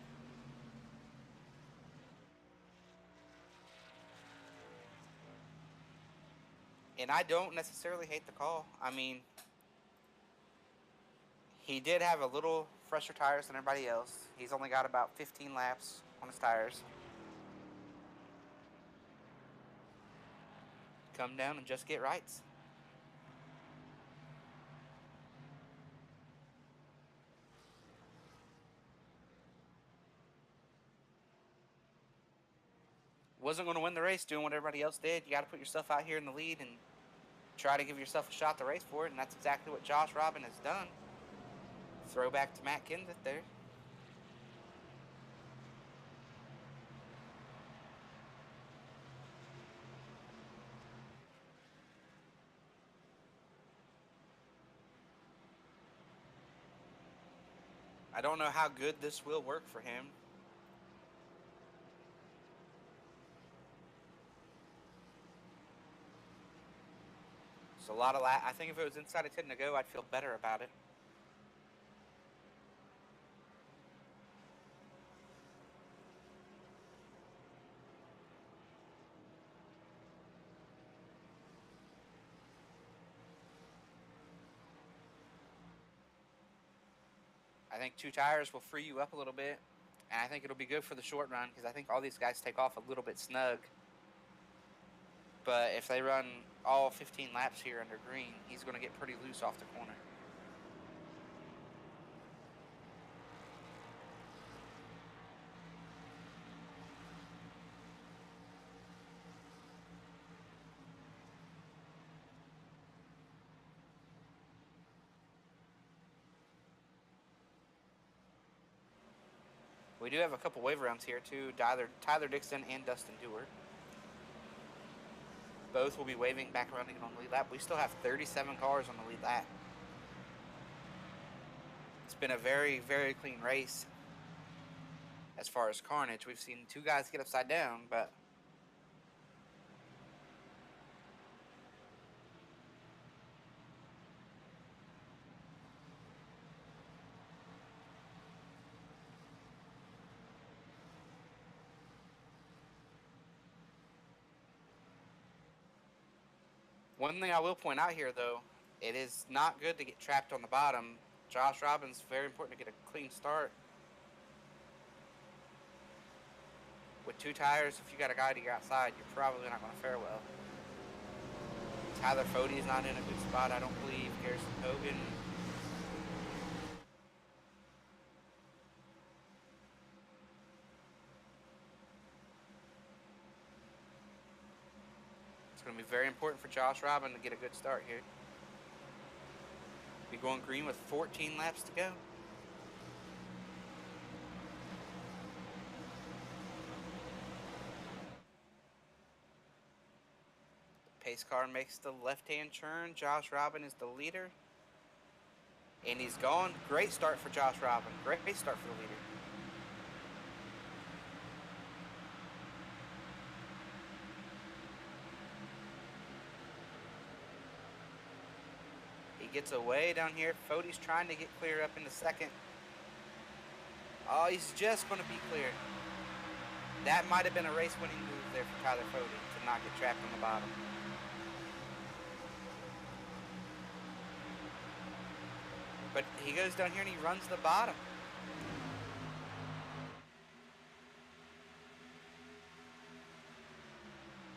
And I don't necessarily hate the call. I mean, he did have a little fresher tires than everybody else. He's only got about 15 laps on his tires. Come down and just get rights. Wasn't going to win the race doing what everybody else did. You got to put yourself out here in the lead and try to give yourself a shot to race for it, and that's exactly what Josh Robin has done. Throwback to Matt Kenseth there. I don't know how good this will work for him. It's a lot of I think if it was inside of 10 to go, I'd feel better about it. I think 2 tires will free you up a little bit, and I think it'll be good for the short run because I think all these guys take off a little bit snug. But if they run all 15 laps here under green, he's going to get pretty loose off the corner. We do have a couple wave rounds here too. Tyler Dixon and Dustin Dewar. Both will be waving back around again on the lead lap. We still have 37 cars on the lead lap. It's been a very, very clean race as far as carnage. We've seen 2 guys get upside down, but one thing I will point out here, though, it is not good to get trapped on the bottom. Josh Robin's very important to get a clean start. With 2 tires, if you got a guy to your outside, you're probably not going to fare well. Tyler Fode's not in a good spot, I don't believe. Garrison Hogan. It's going to be very important for Josh Robin to get a good start here. Be going green with 14 laps to go. Pace car makes the left-hand turn. Josh Robin is the leader. And he's gone. Great start for Josh Robin. Great start for the leader. He gets away down here. Fode's trying to get clear up into second. Oh, he's just going to be clear. That might have been a race-winning move there for Tyler Fode to not get trapped on the bottom. But he goes down here and he runs the bottom.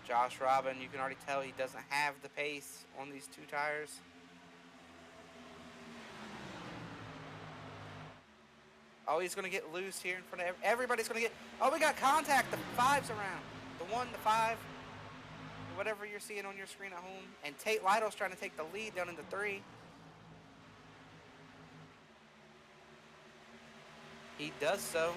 Josh Robin, you can already tell he doesn't have the pace on these 2 tires. Oh, he's going to get loose here in front of everybody's going to get... Oh, we got contact. The 5's around. The 1, the 5, whatever you're seeing on your screen at home. And Tate Lydon's trying to take the lead down into 3. He does so.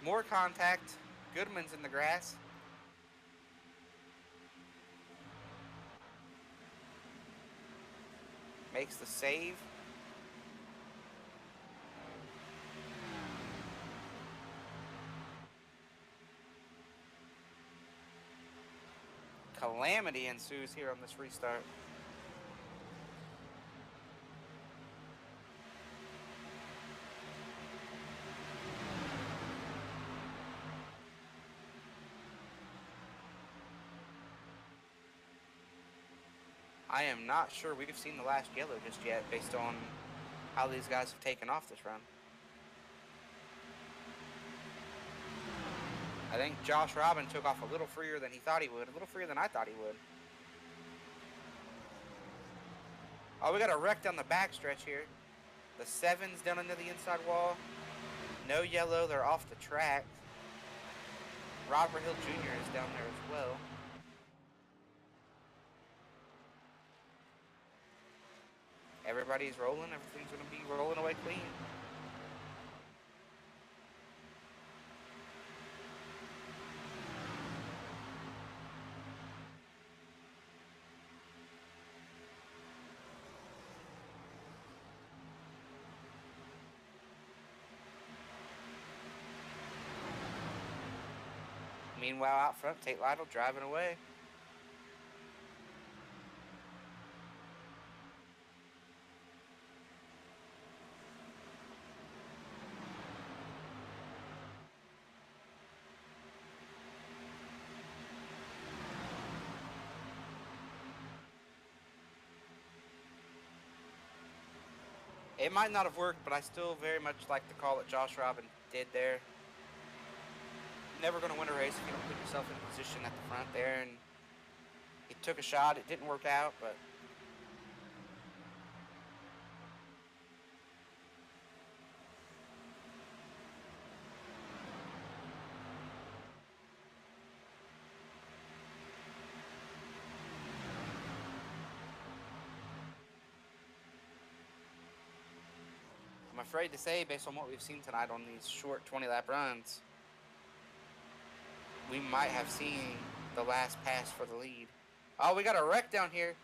More contact. Goodman's in the grass. Makes the save. calamity ensues here on this restart. I am not sure we've seen the last yellow just yet based on how these guys have taken off this run. I think Josh Robin took off a little freer than he thought he would, a little freer than I thought he would. Oh, we got a wreck down the backstretch here. The 7's down into the inside wall. No yellow, they're off the track. Robert Hill Jr. is down there as well. Everybody's rolling. Everything's going to be rolling away clean. Meanwhile, out front, Tate Lydon driving away. It might not have worked, but I still very much like the call that Josh Robin did there. Never going to win a race if you don't put yourself in position at the front there. And he took a shot. It didn't work out, but I'm afraid to say, based on what we've seen tonight on these short 20-lap runs, we might have seen the last pass for the lead. Oh, we got a wreck down here.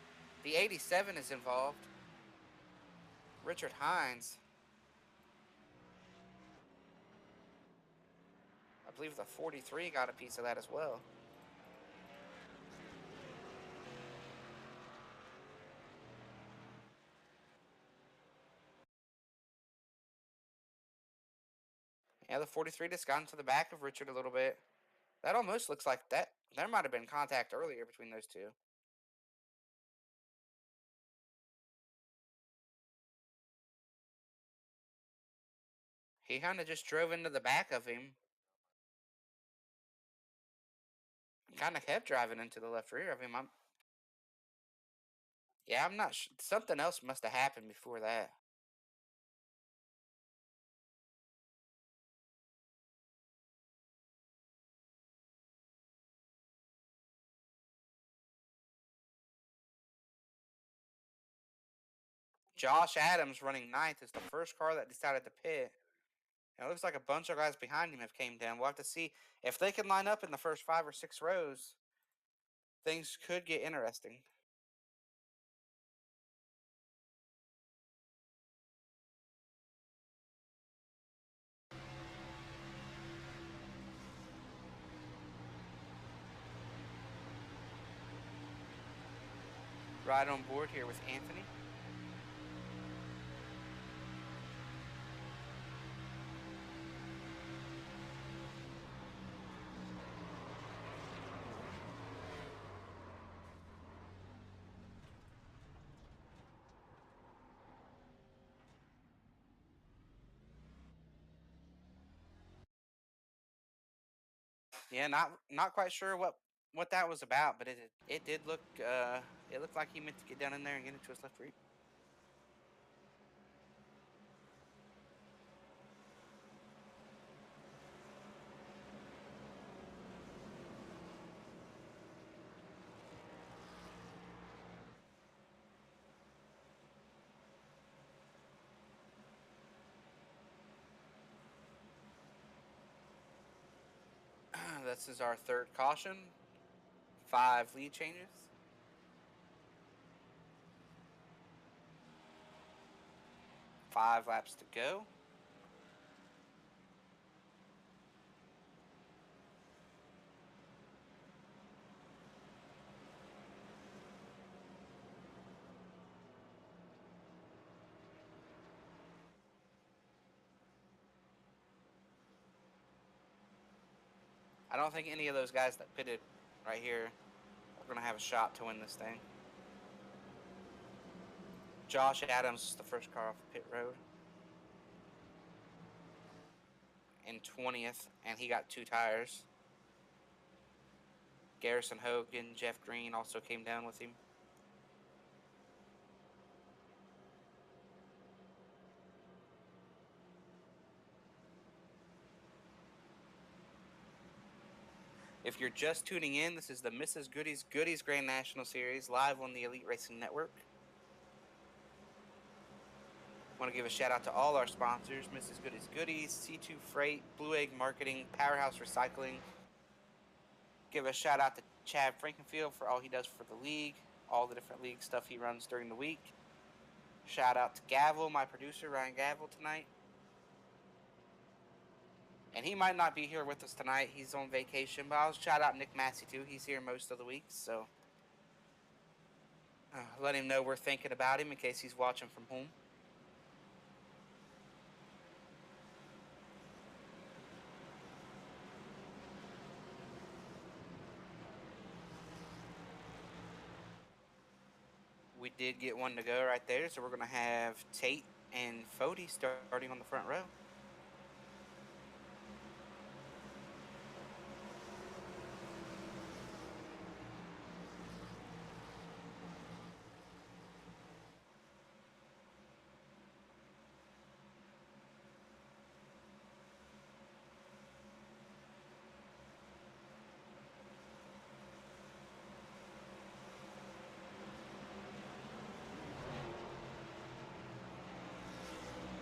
The 87 is involved. Richard Hines. I believe the 43 got a piece of that as well. Yeah, the 43 just got into the back of Richard a little bit. That almost looks like that. There might have been contact earlier between those two. He kind of just drove into the back of him. Kind of kept driving into the left rear of him. Yeah, I'm not sure. Something else must have happened before that. Josh Adams running ninth is the first car that decided to pit. And it looks like a bunch of guys behind him have came down. We'll have to see if they can line up in the first 5 or 6 rows. Things could get interesting. Right on board here with Anthony. Yeah, not quite sure what that was about, but it did look it looked like he meant to get down in there and get into his left rear. This is our third caution. 5 lead changes. 5 laps to go. I don't think any of those guys that pitted right here are going to have a shot to win this thing. Josh Adams is the first car off pit road in 20th, and he got 2 tires. Garrison Hogan, Jeff Green also came down with him. If you're just tuning in, this is the Mrs. Goodies Grand National Series live on the Elite Racing Network. I want to give a shout out to all our sponsors: Mrs. Goodies, C2 Freight, Blue Egg Marketing, Powerhouse Recycling. Give a shout out to Chad Frankenfield for all he does for the league, all the different league stuff he runs during the week. Shout out to Gavel, my producer, Ryan Gavel, tonight. And he might not be here with us tonight. He's on vacation, but I'll shout out Nick Massey too. He's here most of the weeks, so let him know we're thinking about him in case he's watching from home. We did get one to go right there, so we're going to have Tate and Fody starting on the front row.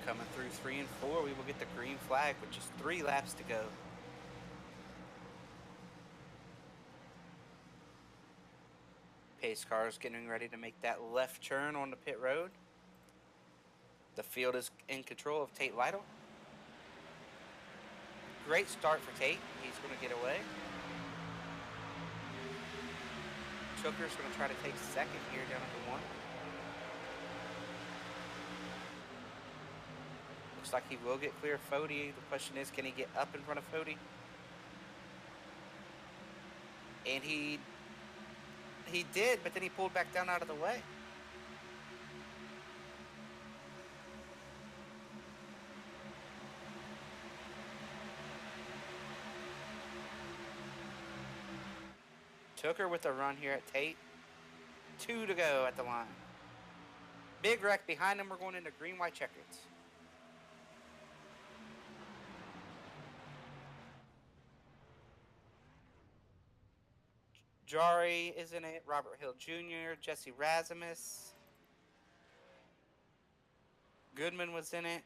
Coming through 3 and 4, we will get the green flag with just 3 laps to go. Pace car is getting ready to make that left turn on the pit road. The field is in control of Tate Lydon. Great start for Tate. He's going to get away. Tooker's going to try to take second here down into 1. Looks like he will get clear of Fody. The question is, can he get up in front of Fody? And he did, but then he pulled back down out of the way. Tooker with a run here at Tate. 2 to go at the line. Big wreck behind him. We're going into green-white checkers. Jari is in it. Robert Hill Jr., Jesse Razimus. Goodman was in it.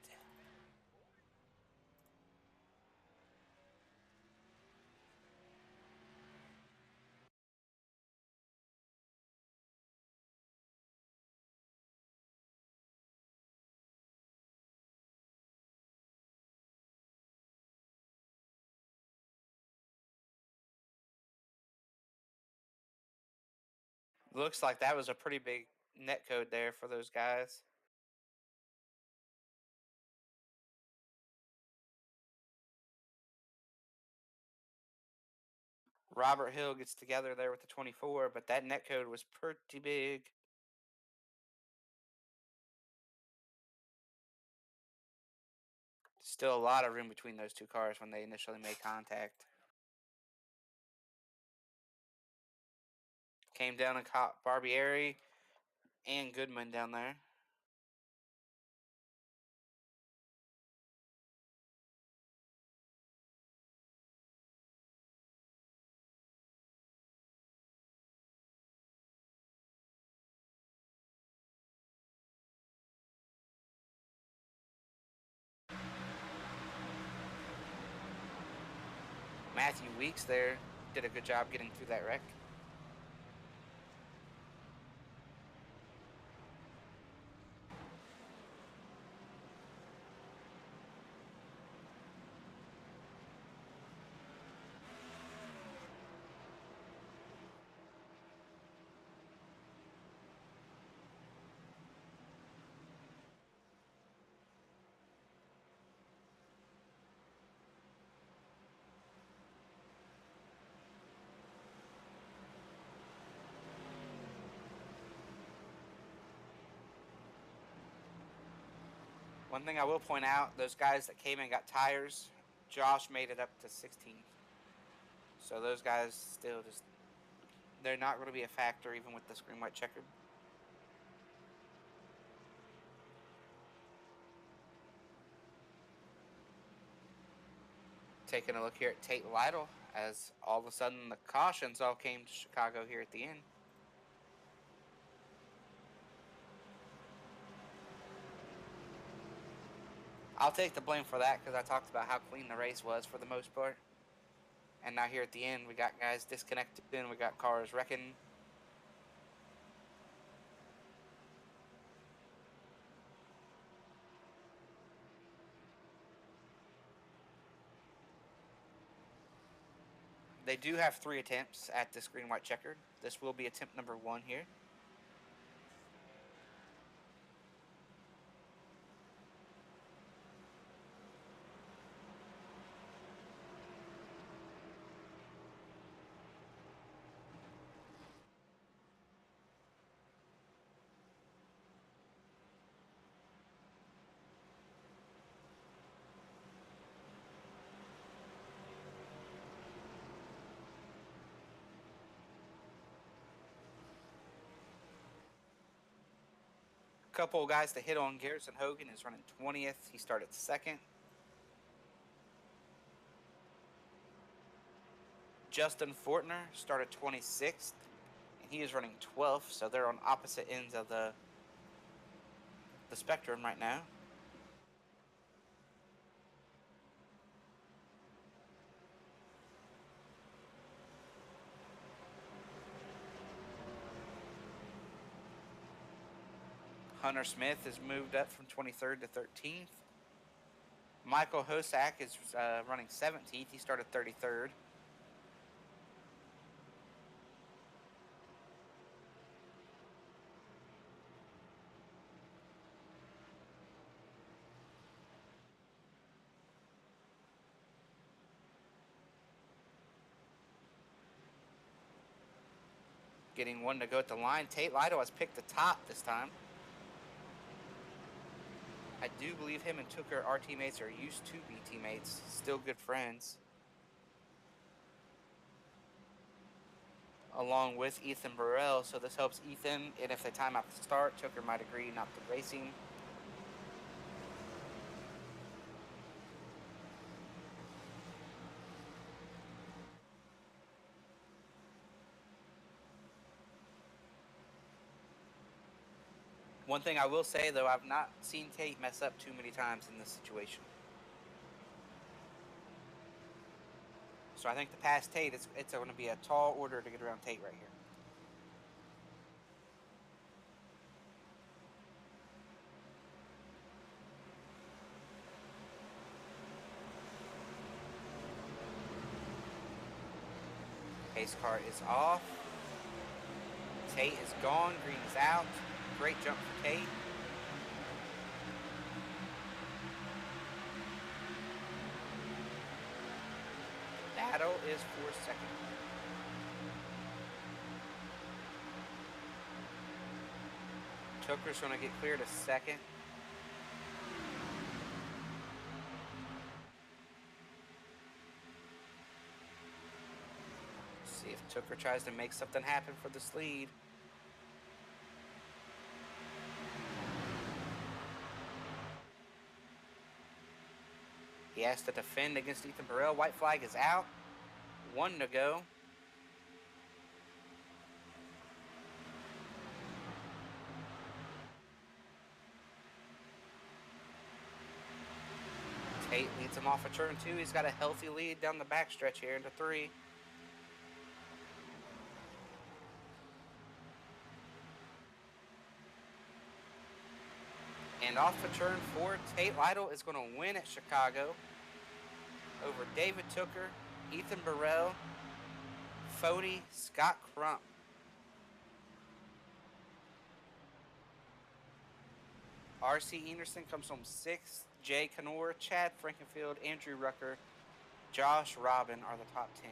Looks like that was a pretty big net code there for those guys. Robert Hill gets together there with the 24, but that net code was pretty big. Still a lot of room between those 2 cars when they initially made contact. Came down and caught Barbieri and Goodman down there. Matthew Weeks there did a good job getting through that wreck. One thing I will point out, those guys that came and got tires, Josh made it up to 16th. So those guys still just, they're not going to be a factor even with this green white checkered. Taking a look here at Tate Lydon, as all of a sudden the cautions all came to Chicago here at the end. I'll take the blame for that because I talked about how clean the race was for the most part. And now here at the end, we got guys disconnected and we got cars wrecking. They do have 3 attempts at this green white checkered. This will be attempt number 1 here. Couple of guys to hit on. Garrison Hogan is running 20th. He started 2nd. Justin Fortner started 26th, and he is running 12th. So they're on opposite ends of the spectrum right now. Hunter Smith has moved up from 23rd to 13th. Michael Hosack is running 17th. He started 33rd. Getting one to go at the line. Tate Lydon has picked the top this time. I do believe him and Tooker, our teammates, are used to be teammates. Still good friends. Along with Ethan Burrell, so this helps Ethan. And if they time out the start, Tooker might agree not to race him. One thing I will say, though, I've not seen Tate mess up too many times in this situation. So I think to pass Tate, it's going to be a tall order to get around Tate right here. Pace car is off. Tate is gone. Green is out. Great jump for Tate. Battle is for second. Tooker's going to get clear to second. See if Tooker tries to make something happen for this lead. He has to defend against Ethan Burrell. White flag is out. 1 to go. Tate leads him off of turn 2. He's got a healthy lead down the backstretch here into 3. And off of turn 4, Tate Lydon is going to win at Chicago over David Tooker, Ethan Burrell, Fody, Scott Crump. R.C. Anderson comes home 6th. Jay Canor, Chad Frankenfield, Andrew Rucker, Josh Robin are the top 10.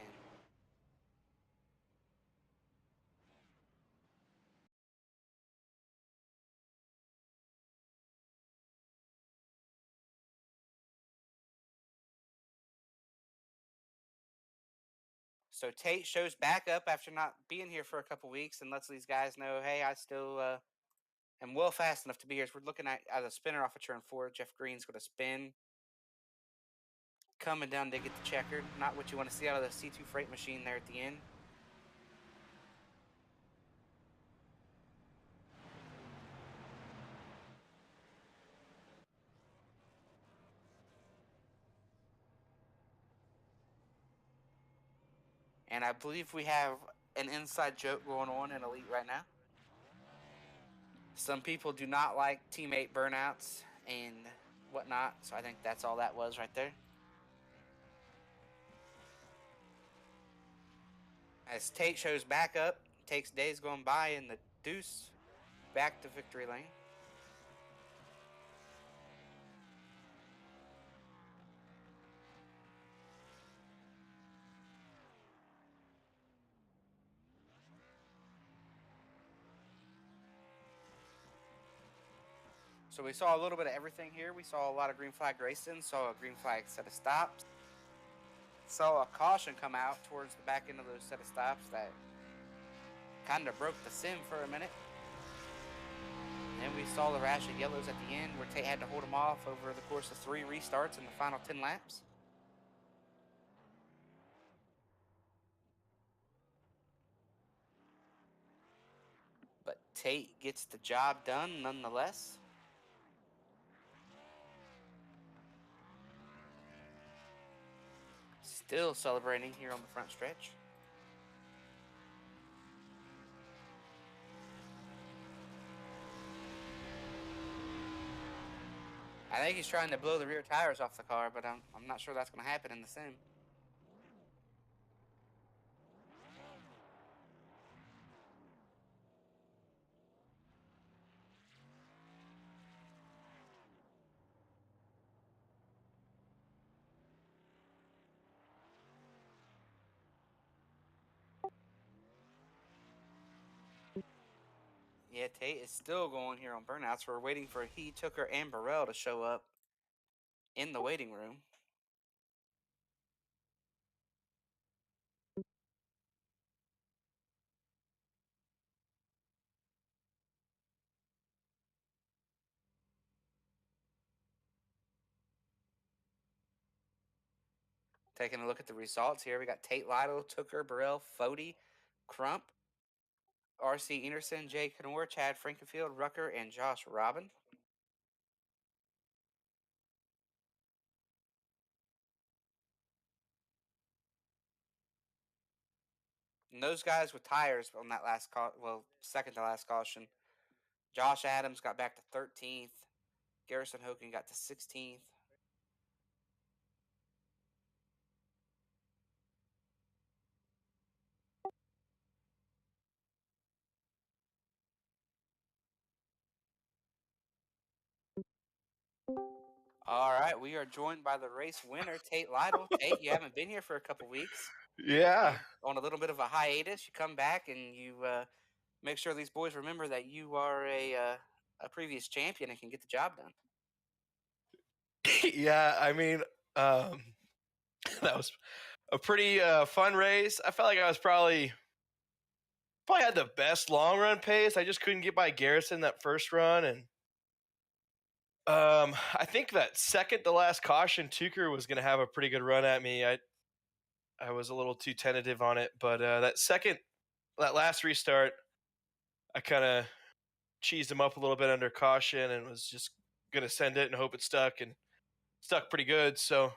So Tate shows back up after not being here for a couple weeks and lets these guys know, hey, I still am well fast enough to be here. So we're looking at a spinner off of turn 4. Jeff Green's going to spin. Coming down to get the checkered. Not what you want to see out of the C2 freight machine there at the end. And I believe we have an inside joke going on in Elite right now. Some people do not like teammate burnouts and whatnot, so I think that's all that was right there. As Tate shows back up, takes days going by in the deuce back to victory lane. So we saw a little bit of everything here. We saw a lot of green flag racing, saw a green flag set of stops, saw a caution come out towards the back end of those set of stops that kind of broke the sim for a minute. And we saw the rash of yellows at the end where Tate had to hold them off over the course of 3 restarts in the final 10 laps. But Tate gets the job done nonetheless. Still celebrating here on the front stretch. I think he's trying to blow the rear tires off the car, but I'm not sure that's going to happen in the sim. Yeah, Tate is still going here on burnouts. We're waiting for he, Tooker, and Burrell to show up in the waiting room. Taking a look at the results here, we got Tate Lydon, Tooker, Burrell, Fody, Crump, R.C. Enerson, Jay Knorr, Chad Frankenfield, Rucker, and Josh Robin. And those guys with tires on that last second to last caution. Josh Adams got back to 13th. Garrison Hogan got to 16th. All right, we are joined by the race winner, Tate Lydon. Tate, you haven't been here for a couple weeks. Yeah. On a little bit of a hiatus, you come back and you make sure these boys remember that you are a previous champion and can get the job done. Yeah, I mean, that was a pretty fun race. I felt like I was probably had the best long run pace. I just couldn't get by Garrison that first run, and I think that second to last caution, Tucker was going to have a pretty good run at me. I was a little too tentative on it, but that last restart, I kind of cheesed him up a little bit under caution and was just going to send it and hope it stuck, and stuck pretty good. So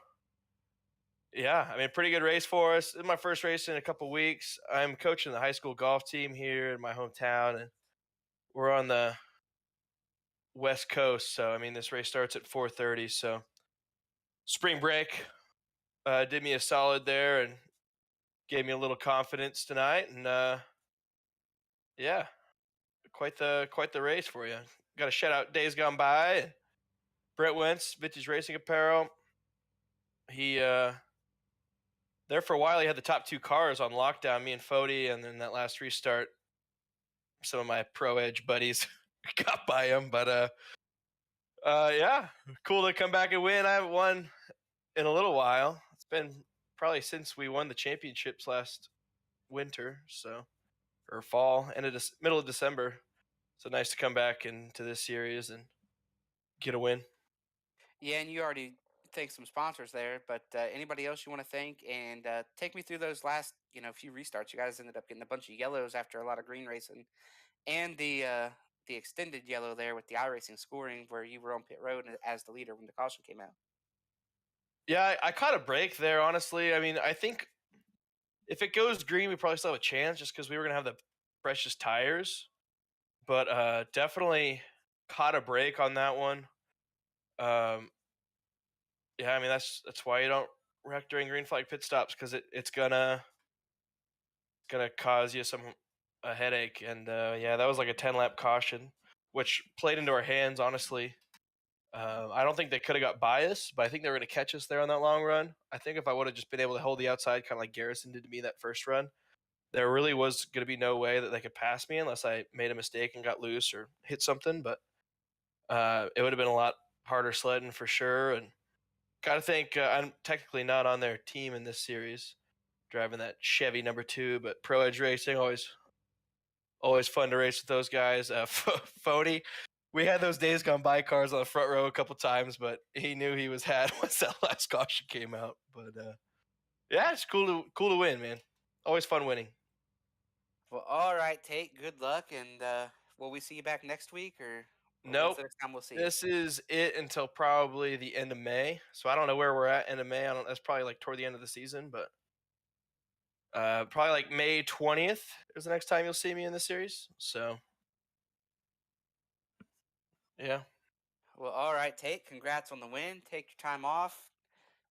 yeah, I mean, pretty good race for us. This is my first race in a couple weeks. I'm coaching the high school golf team here in my hometown, and we're on the West Coast. So, I mean, this race starts at 4:30. So, spring break did me a solid there and gave me a little confidence tonight. And yeah, quite the race for you. Got to shout out Days Gone By and Brett Wentz, Vintage Racing Apparel. He there for a while, he had the top 2 cars on lockdown, me and Fody, and then that last restart, some of my Pro Edge buddies got by him. But yeah, cool to come back and win. I haven't won in a little while. It's been probably since we won the championships last winter, so or fall, and middle of December. So nice to come back into this series and get a win. Yeah, and you already thanked some sponsors there, but anybody else you want to thank? And take me through those last, few restarts. You guys ended up getting a bunch of yellows after a lot of green racing, and the extended yellow there with the iRacing scoring, where you were on pit road as the leader when the caution came out. Yeah, I caught a break there. Honestly, I mean, I think if it goes green, we probably still have a chance, just because we were gonna have the freshest tires. But definitely caught a break on that one. Um, yeah, I mean that's why you don't wreck during green flag pit stops, because it's gonna cause you a headache. And yeah, that was like a 10 lap caution, which played into our hands. Honestly, I don't think they could have got by us, but I think they were gonna catch us there on that long run. I think if I would have just been able to hold the outside, kind of like Garrison did to me that first run, there really was gonna be no way that they could pass me unless I made a mistake and got loose or hit something. But it would have been a lot harder sledding for sure. And gotta think I'm technically not on their team in this series, driving that Chevy #2, but Pro Edge Racing always fun to race with those guys. Fody, we had those days gone by cars on the front row a couple times, but he knew he was had once that last caution came out. But yeah, it's cool to win, man. Always fun winning. Well, all right, Tate. Good luck, and will we see you back next week, or when's Nope. the next time we'll see you? This is it until probably the end of May. So I don't know where we're at end of May. I don't. That's probably like toward the end of the season, but probably like May 20th is the next time you'll see me in the series. So yeah, Well, all right, Tate. Congrats on the win. Take your time off.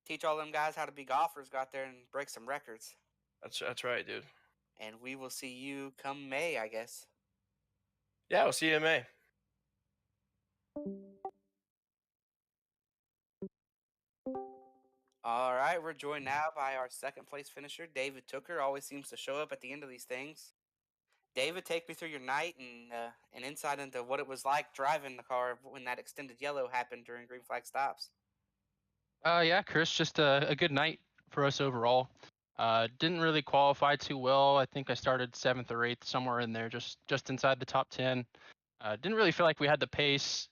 Teach all them guys how to be golfers. Go out there and break some records. that's right, dude. And we will see you come May, I guess. Yeah, we'll see you in May. All right, we're joined now by our second place finisher, David Tooker. Always seems to show up at the end of these things. David, take me through your night and insight into what it was like driving the car when that extended yellow happened during green flag stops. Yeah, Chris, just a good night for us overall. Didn't really qualify too well. I think I started 7th or 8th, somewhere in there, just inside the top 10. Didn't really feel like we had the pace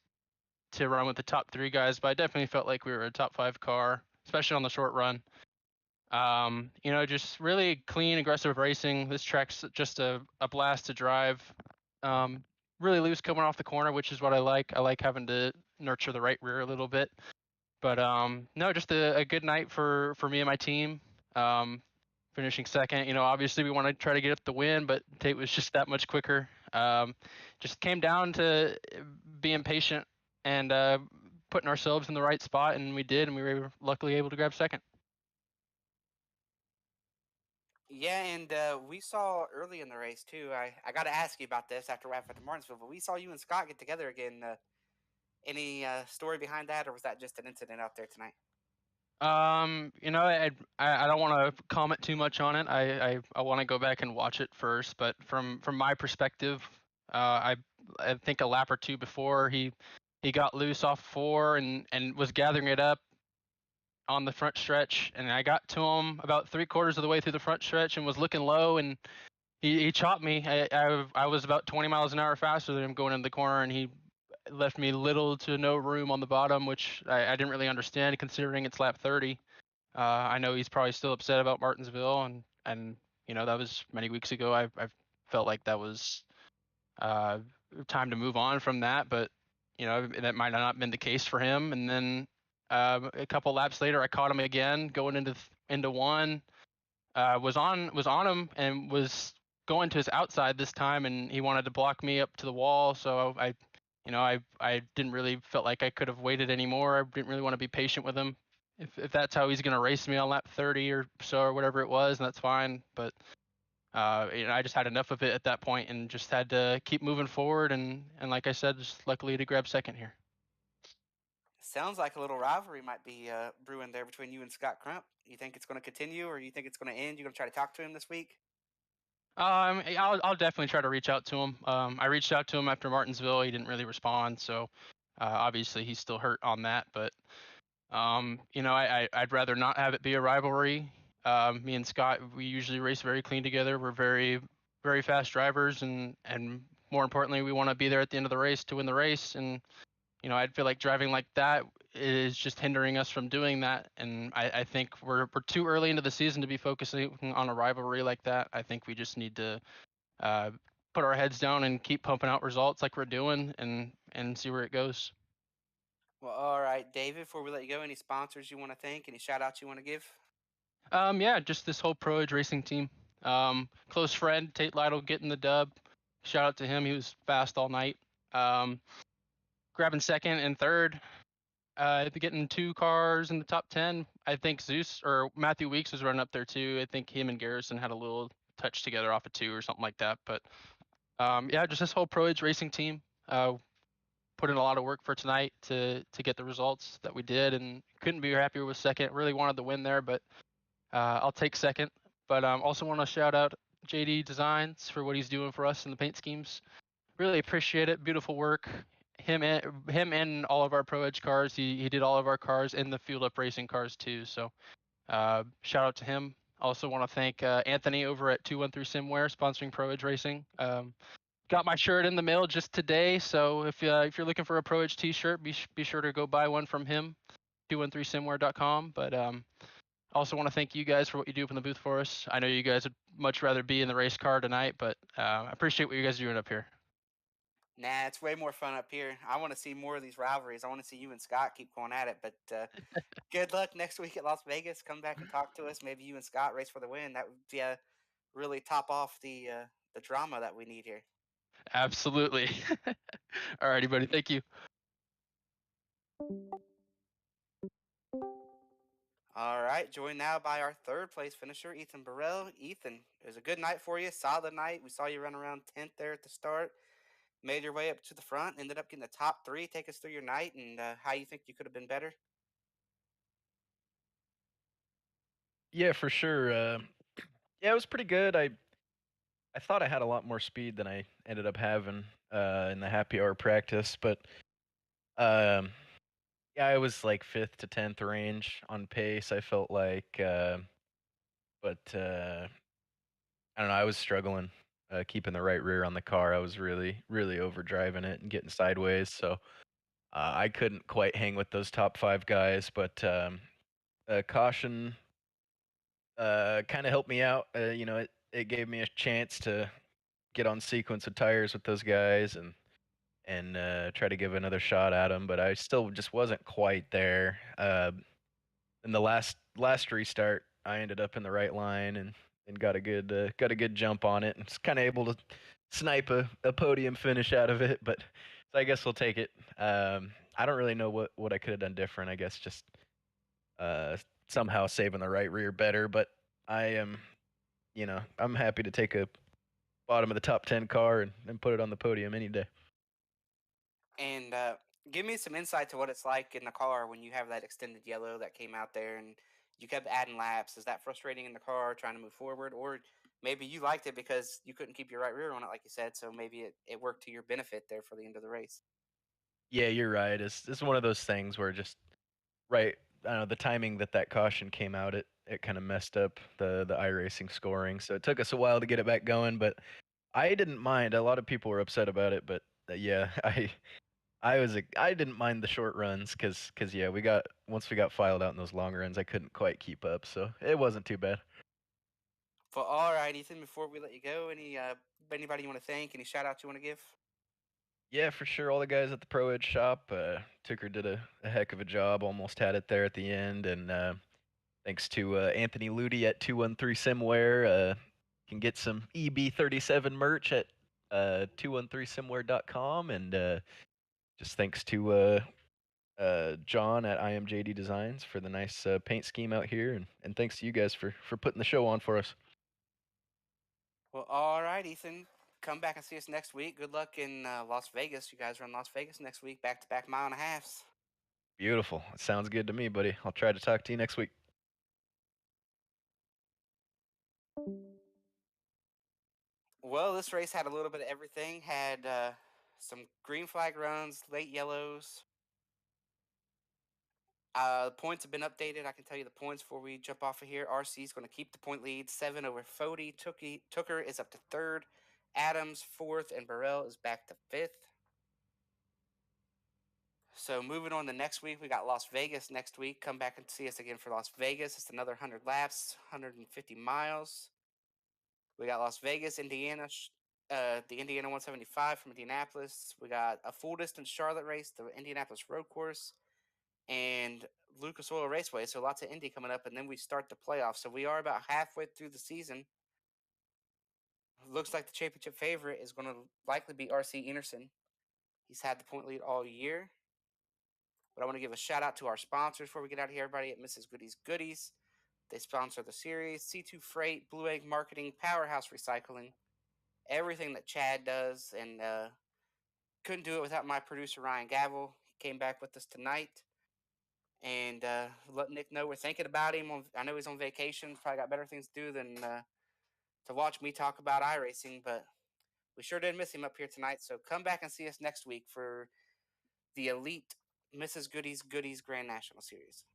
to run with the top 3 guys, but I definitely felt like we were a top 5 car, especially on the short run. Just really clean, aggressive racing. This track's just a blast to drive. Really loose coming off the corner, which is what I like. I like having to nurture the right rear a little bit. But no, just a good night for me and my team. Finishing second, obviously we want to try to get up the win, but Tate was just that much quicker. Just came down to being patient and putting ourselves in the right spot, and we did, and we were luckily able to grab second. Yeah, and we saw early in the race too. I got to ask you about this after wrapping at Martinsville, but we saw you and Scott get together again. Any story behind that, or was that just an incident out there tonight? I don't want to comment too much on it. I want to go back and watch it first. But from my perspective, I think a lap or two before he got loose off 4 and was gathering it up on the front stretch, and I got to him about 3/4 of the way through the front stretch and was looking low, and he chopped me. I was about 20 miles an hour faster than him going into the corner, and he left me little to no room on the bottom, which I didn't really understand considering it's lap 30. I know he's probably still upset about Martinsville, and that was many weeks ago. I felt like that was uh, time to move on from that, but that might not have been the case for him. And then a couple laps later, I caught him again going into one. Was on him and was going to his outside this time, and he wanted to block me up to the wall. So I didn't really felt like I could have waited anymore. I didn't really want to be patient with him. If that's how he's going to race me on lap 30 or so or whatever it was, and that's fine. But I just had enough of it at that point and just had to keep moving forward. And like I said, just luckily to grab second here. Sounds like a little rivalry might be brewing there between you and Scott Crump. You think it's going to continue, or you think it's going to end? You going to try to talk to him this week? I'll definitely try to reach out to him. I reached out to him after Martinsville. He didn't really respond, so obviously he's still hurt on that. But I'd rather not have it be a rivalry. Me and Scott, we usually race very clean together. We're very fast drivers, and more importantly, we want to be there at the end of the race to win the race. And I feel like driving like that is just hindering us from doing that. And I think we're too early into the season to be focusing on a rivalry like that. I think we just need to uh, put our heads down and keep pumping out results like we're doing, and see where it goes. Well, all right, David. Before we let you go, any sponsors you want to thank? Any shout outs you want to give? Yeah, just this whole Pro Age racing team. Close friend Tate Lydon getting the dub. Shout out to him. He was fast all night. Um, Grabbing second and third. Getting 2 cars in the top 10. I think Zeus or Matthew Weeks was running up there too. I think him and Garrison had a little touch together off of 2 or something like that. But yeah, just this whole Pro Age racing team. Put in a lot of work for tonight to get the results that we did, and couldn't be happier with second. Really wanted the win there, but I'll take second. But also want to shout out JD Designs for what he's doing for us in the paint schemes. Really appreciate it. Beautiful work. Him and all of our Pro Edge cars. He did all of our cars and the Fuel Up Racing cars too. So shout out to him. Also want to thank Anthony over at 213 Simware sponsoring Pro Edge Racing. Got my shirt in the mail just today. So if you're looking for a Pro Edge T-shirt, be sure to go buy one from him. 213simware.com. But also want to thank you guys for what you do up in the booth for us. I know you guys would much rather be in the race car tonight, but I appreciate what you guys are doing up here. Nah, it's way more fun up here. I want to see more of these rivalries. I want to see you and Scott keep going at it. But good luck next week at Las Vegas. Come back and talk to us. Maybe you and Scott race for the win. That would be really top off the drama that we need here. Absolutely. Alrighty, buddy. Thank you. All right, joined now by our third place finisher, Ethan Burrell. Ethan, it was a good night for you, solid night. We saw you run around 10th there at the start, made your way up to the front, ended up getting the top 3. Take us through your night and how you think you could have been better. Yeah, for sure. Yeah, it was pretty good. I thought I had a lot more speed than I ended up having in the happy hour practice, but um, yeah, I was like 5th to 10th range on pace. I felt like, but I don't know. I was struggling keeping the right rear on the car. I was really overdriving it and getting sideways, so I couldn't quite hang with those top 5 guys. But caution kind of helped me out. It gave me a chance to get on sequence of tires with those guys and try to give another shot at them, but I still just wasn't quite there. In the last restart, I ended up in the right line and got a good jump on it, and was kind of able to snipe a podium finish out of it. But so I guess we'll take it. I don't really know what I could have done different. I guess just somehow saving the right rear better. But I am, I'm happy to take a bottom of the top 10 car and put it on the podium any day. And give me some insight to what it's like in the car when you have that extended yellow that came out there and you kept adding laps. Is that frustrating in the car trying to move forward? Or maybe you liked it because you couldn't keep your right rear on it, like you said, so maybe it worked to your benefit there for the end of the race. Yeah, you're right. It's one of those things where just right, I don't know, the timing that caution came out, it kind of messed up the iRacing scoring. So it took us a while to get it back going, but I didn't mind. A lot of people were upset about it, but yeah, I didn't mind the short runs because yeah, once we got filed out in those long runs, I couldn't quite keep up, so it wasn't too bad. Well, all right, Ethan. Before we let you go, anybody you want to thank? Any shout outs you want to give? Yeah, for sure. All the guys at the Pro Edge shop, Tucker did a heck of a job. Almost had it there at the end, and thanks to Anthony Ludi at 213 Simware. Can get some EB37 merch at 213simware.com, and just thanks to John at IMJD Designs for the nice paint scheme out here, and thanks to you guys for putting the show on for us. Well, all right, Ethan. Come back and see us next week. Good luck in Las Vegas. You guys are in Las Vegas next week, back to back mile and a halves. Beautiful. It sounds good to me, buddy. I'll try to talk to you next week. Well, this race had a little bit of everything. Had some green flag runs, late yellows, Points have been updated. I can tell you the points before we jump off of here. RC is going to keep the point lead, 7 over Fody. Tooker is up to 3rd. Adams 4th, and Burrell is back to 5th. So moving on to next week, we got Las Vegas next week. Come back and see us again for Las Vegas. It's another 100 laps, 150 miles. We got Las Vegas, Indiana, the Indiana 175 from Indianapolis. We got a full distance Charlotte race, the Indianapolis Road Course, and Lucas Oil Raceway. So lots of Indy coming up, and then we start the playoffs. So we are about halfway through the season. Looks like the championship favorite is going to likely be RC Enerson. He's had the point lead all year. But I want to give a shout out to our sponsors before we get out of here, everybody at Mrs. Goody's Goodies. They sponsor the series. C2 Freight, Blue Egg Marketing, Powerhouse Recycling, everything that Chad does. And couldn't do it without my producer, Ryan Gavel. He came back with us tonight. And let Nick know we're thinking about him. I know he's on vacation. Probably got better things to do than to watch me talk about iRacing. But we sure did miss him up here tonight. So come back and see us next week for the Elite Mrs. Goody's Goodies Grand National Series.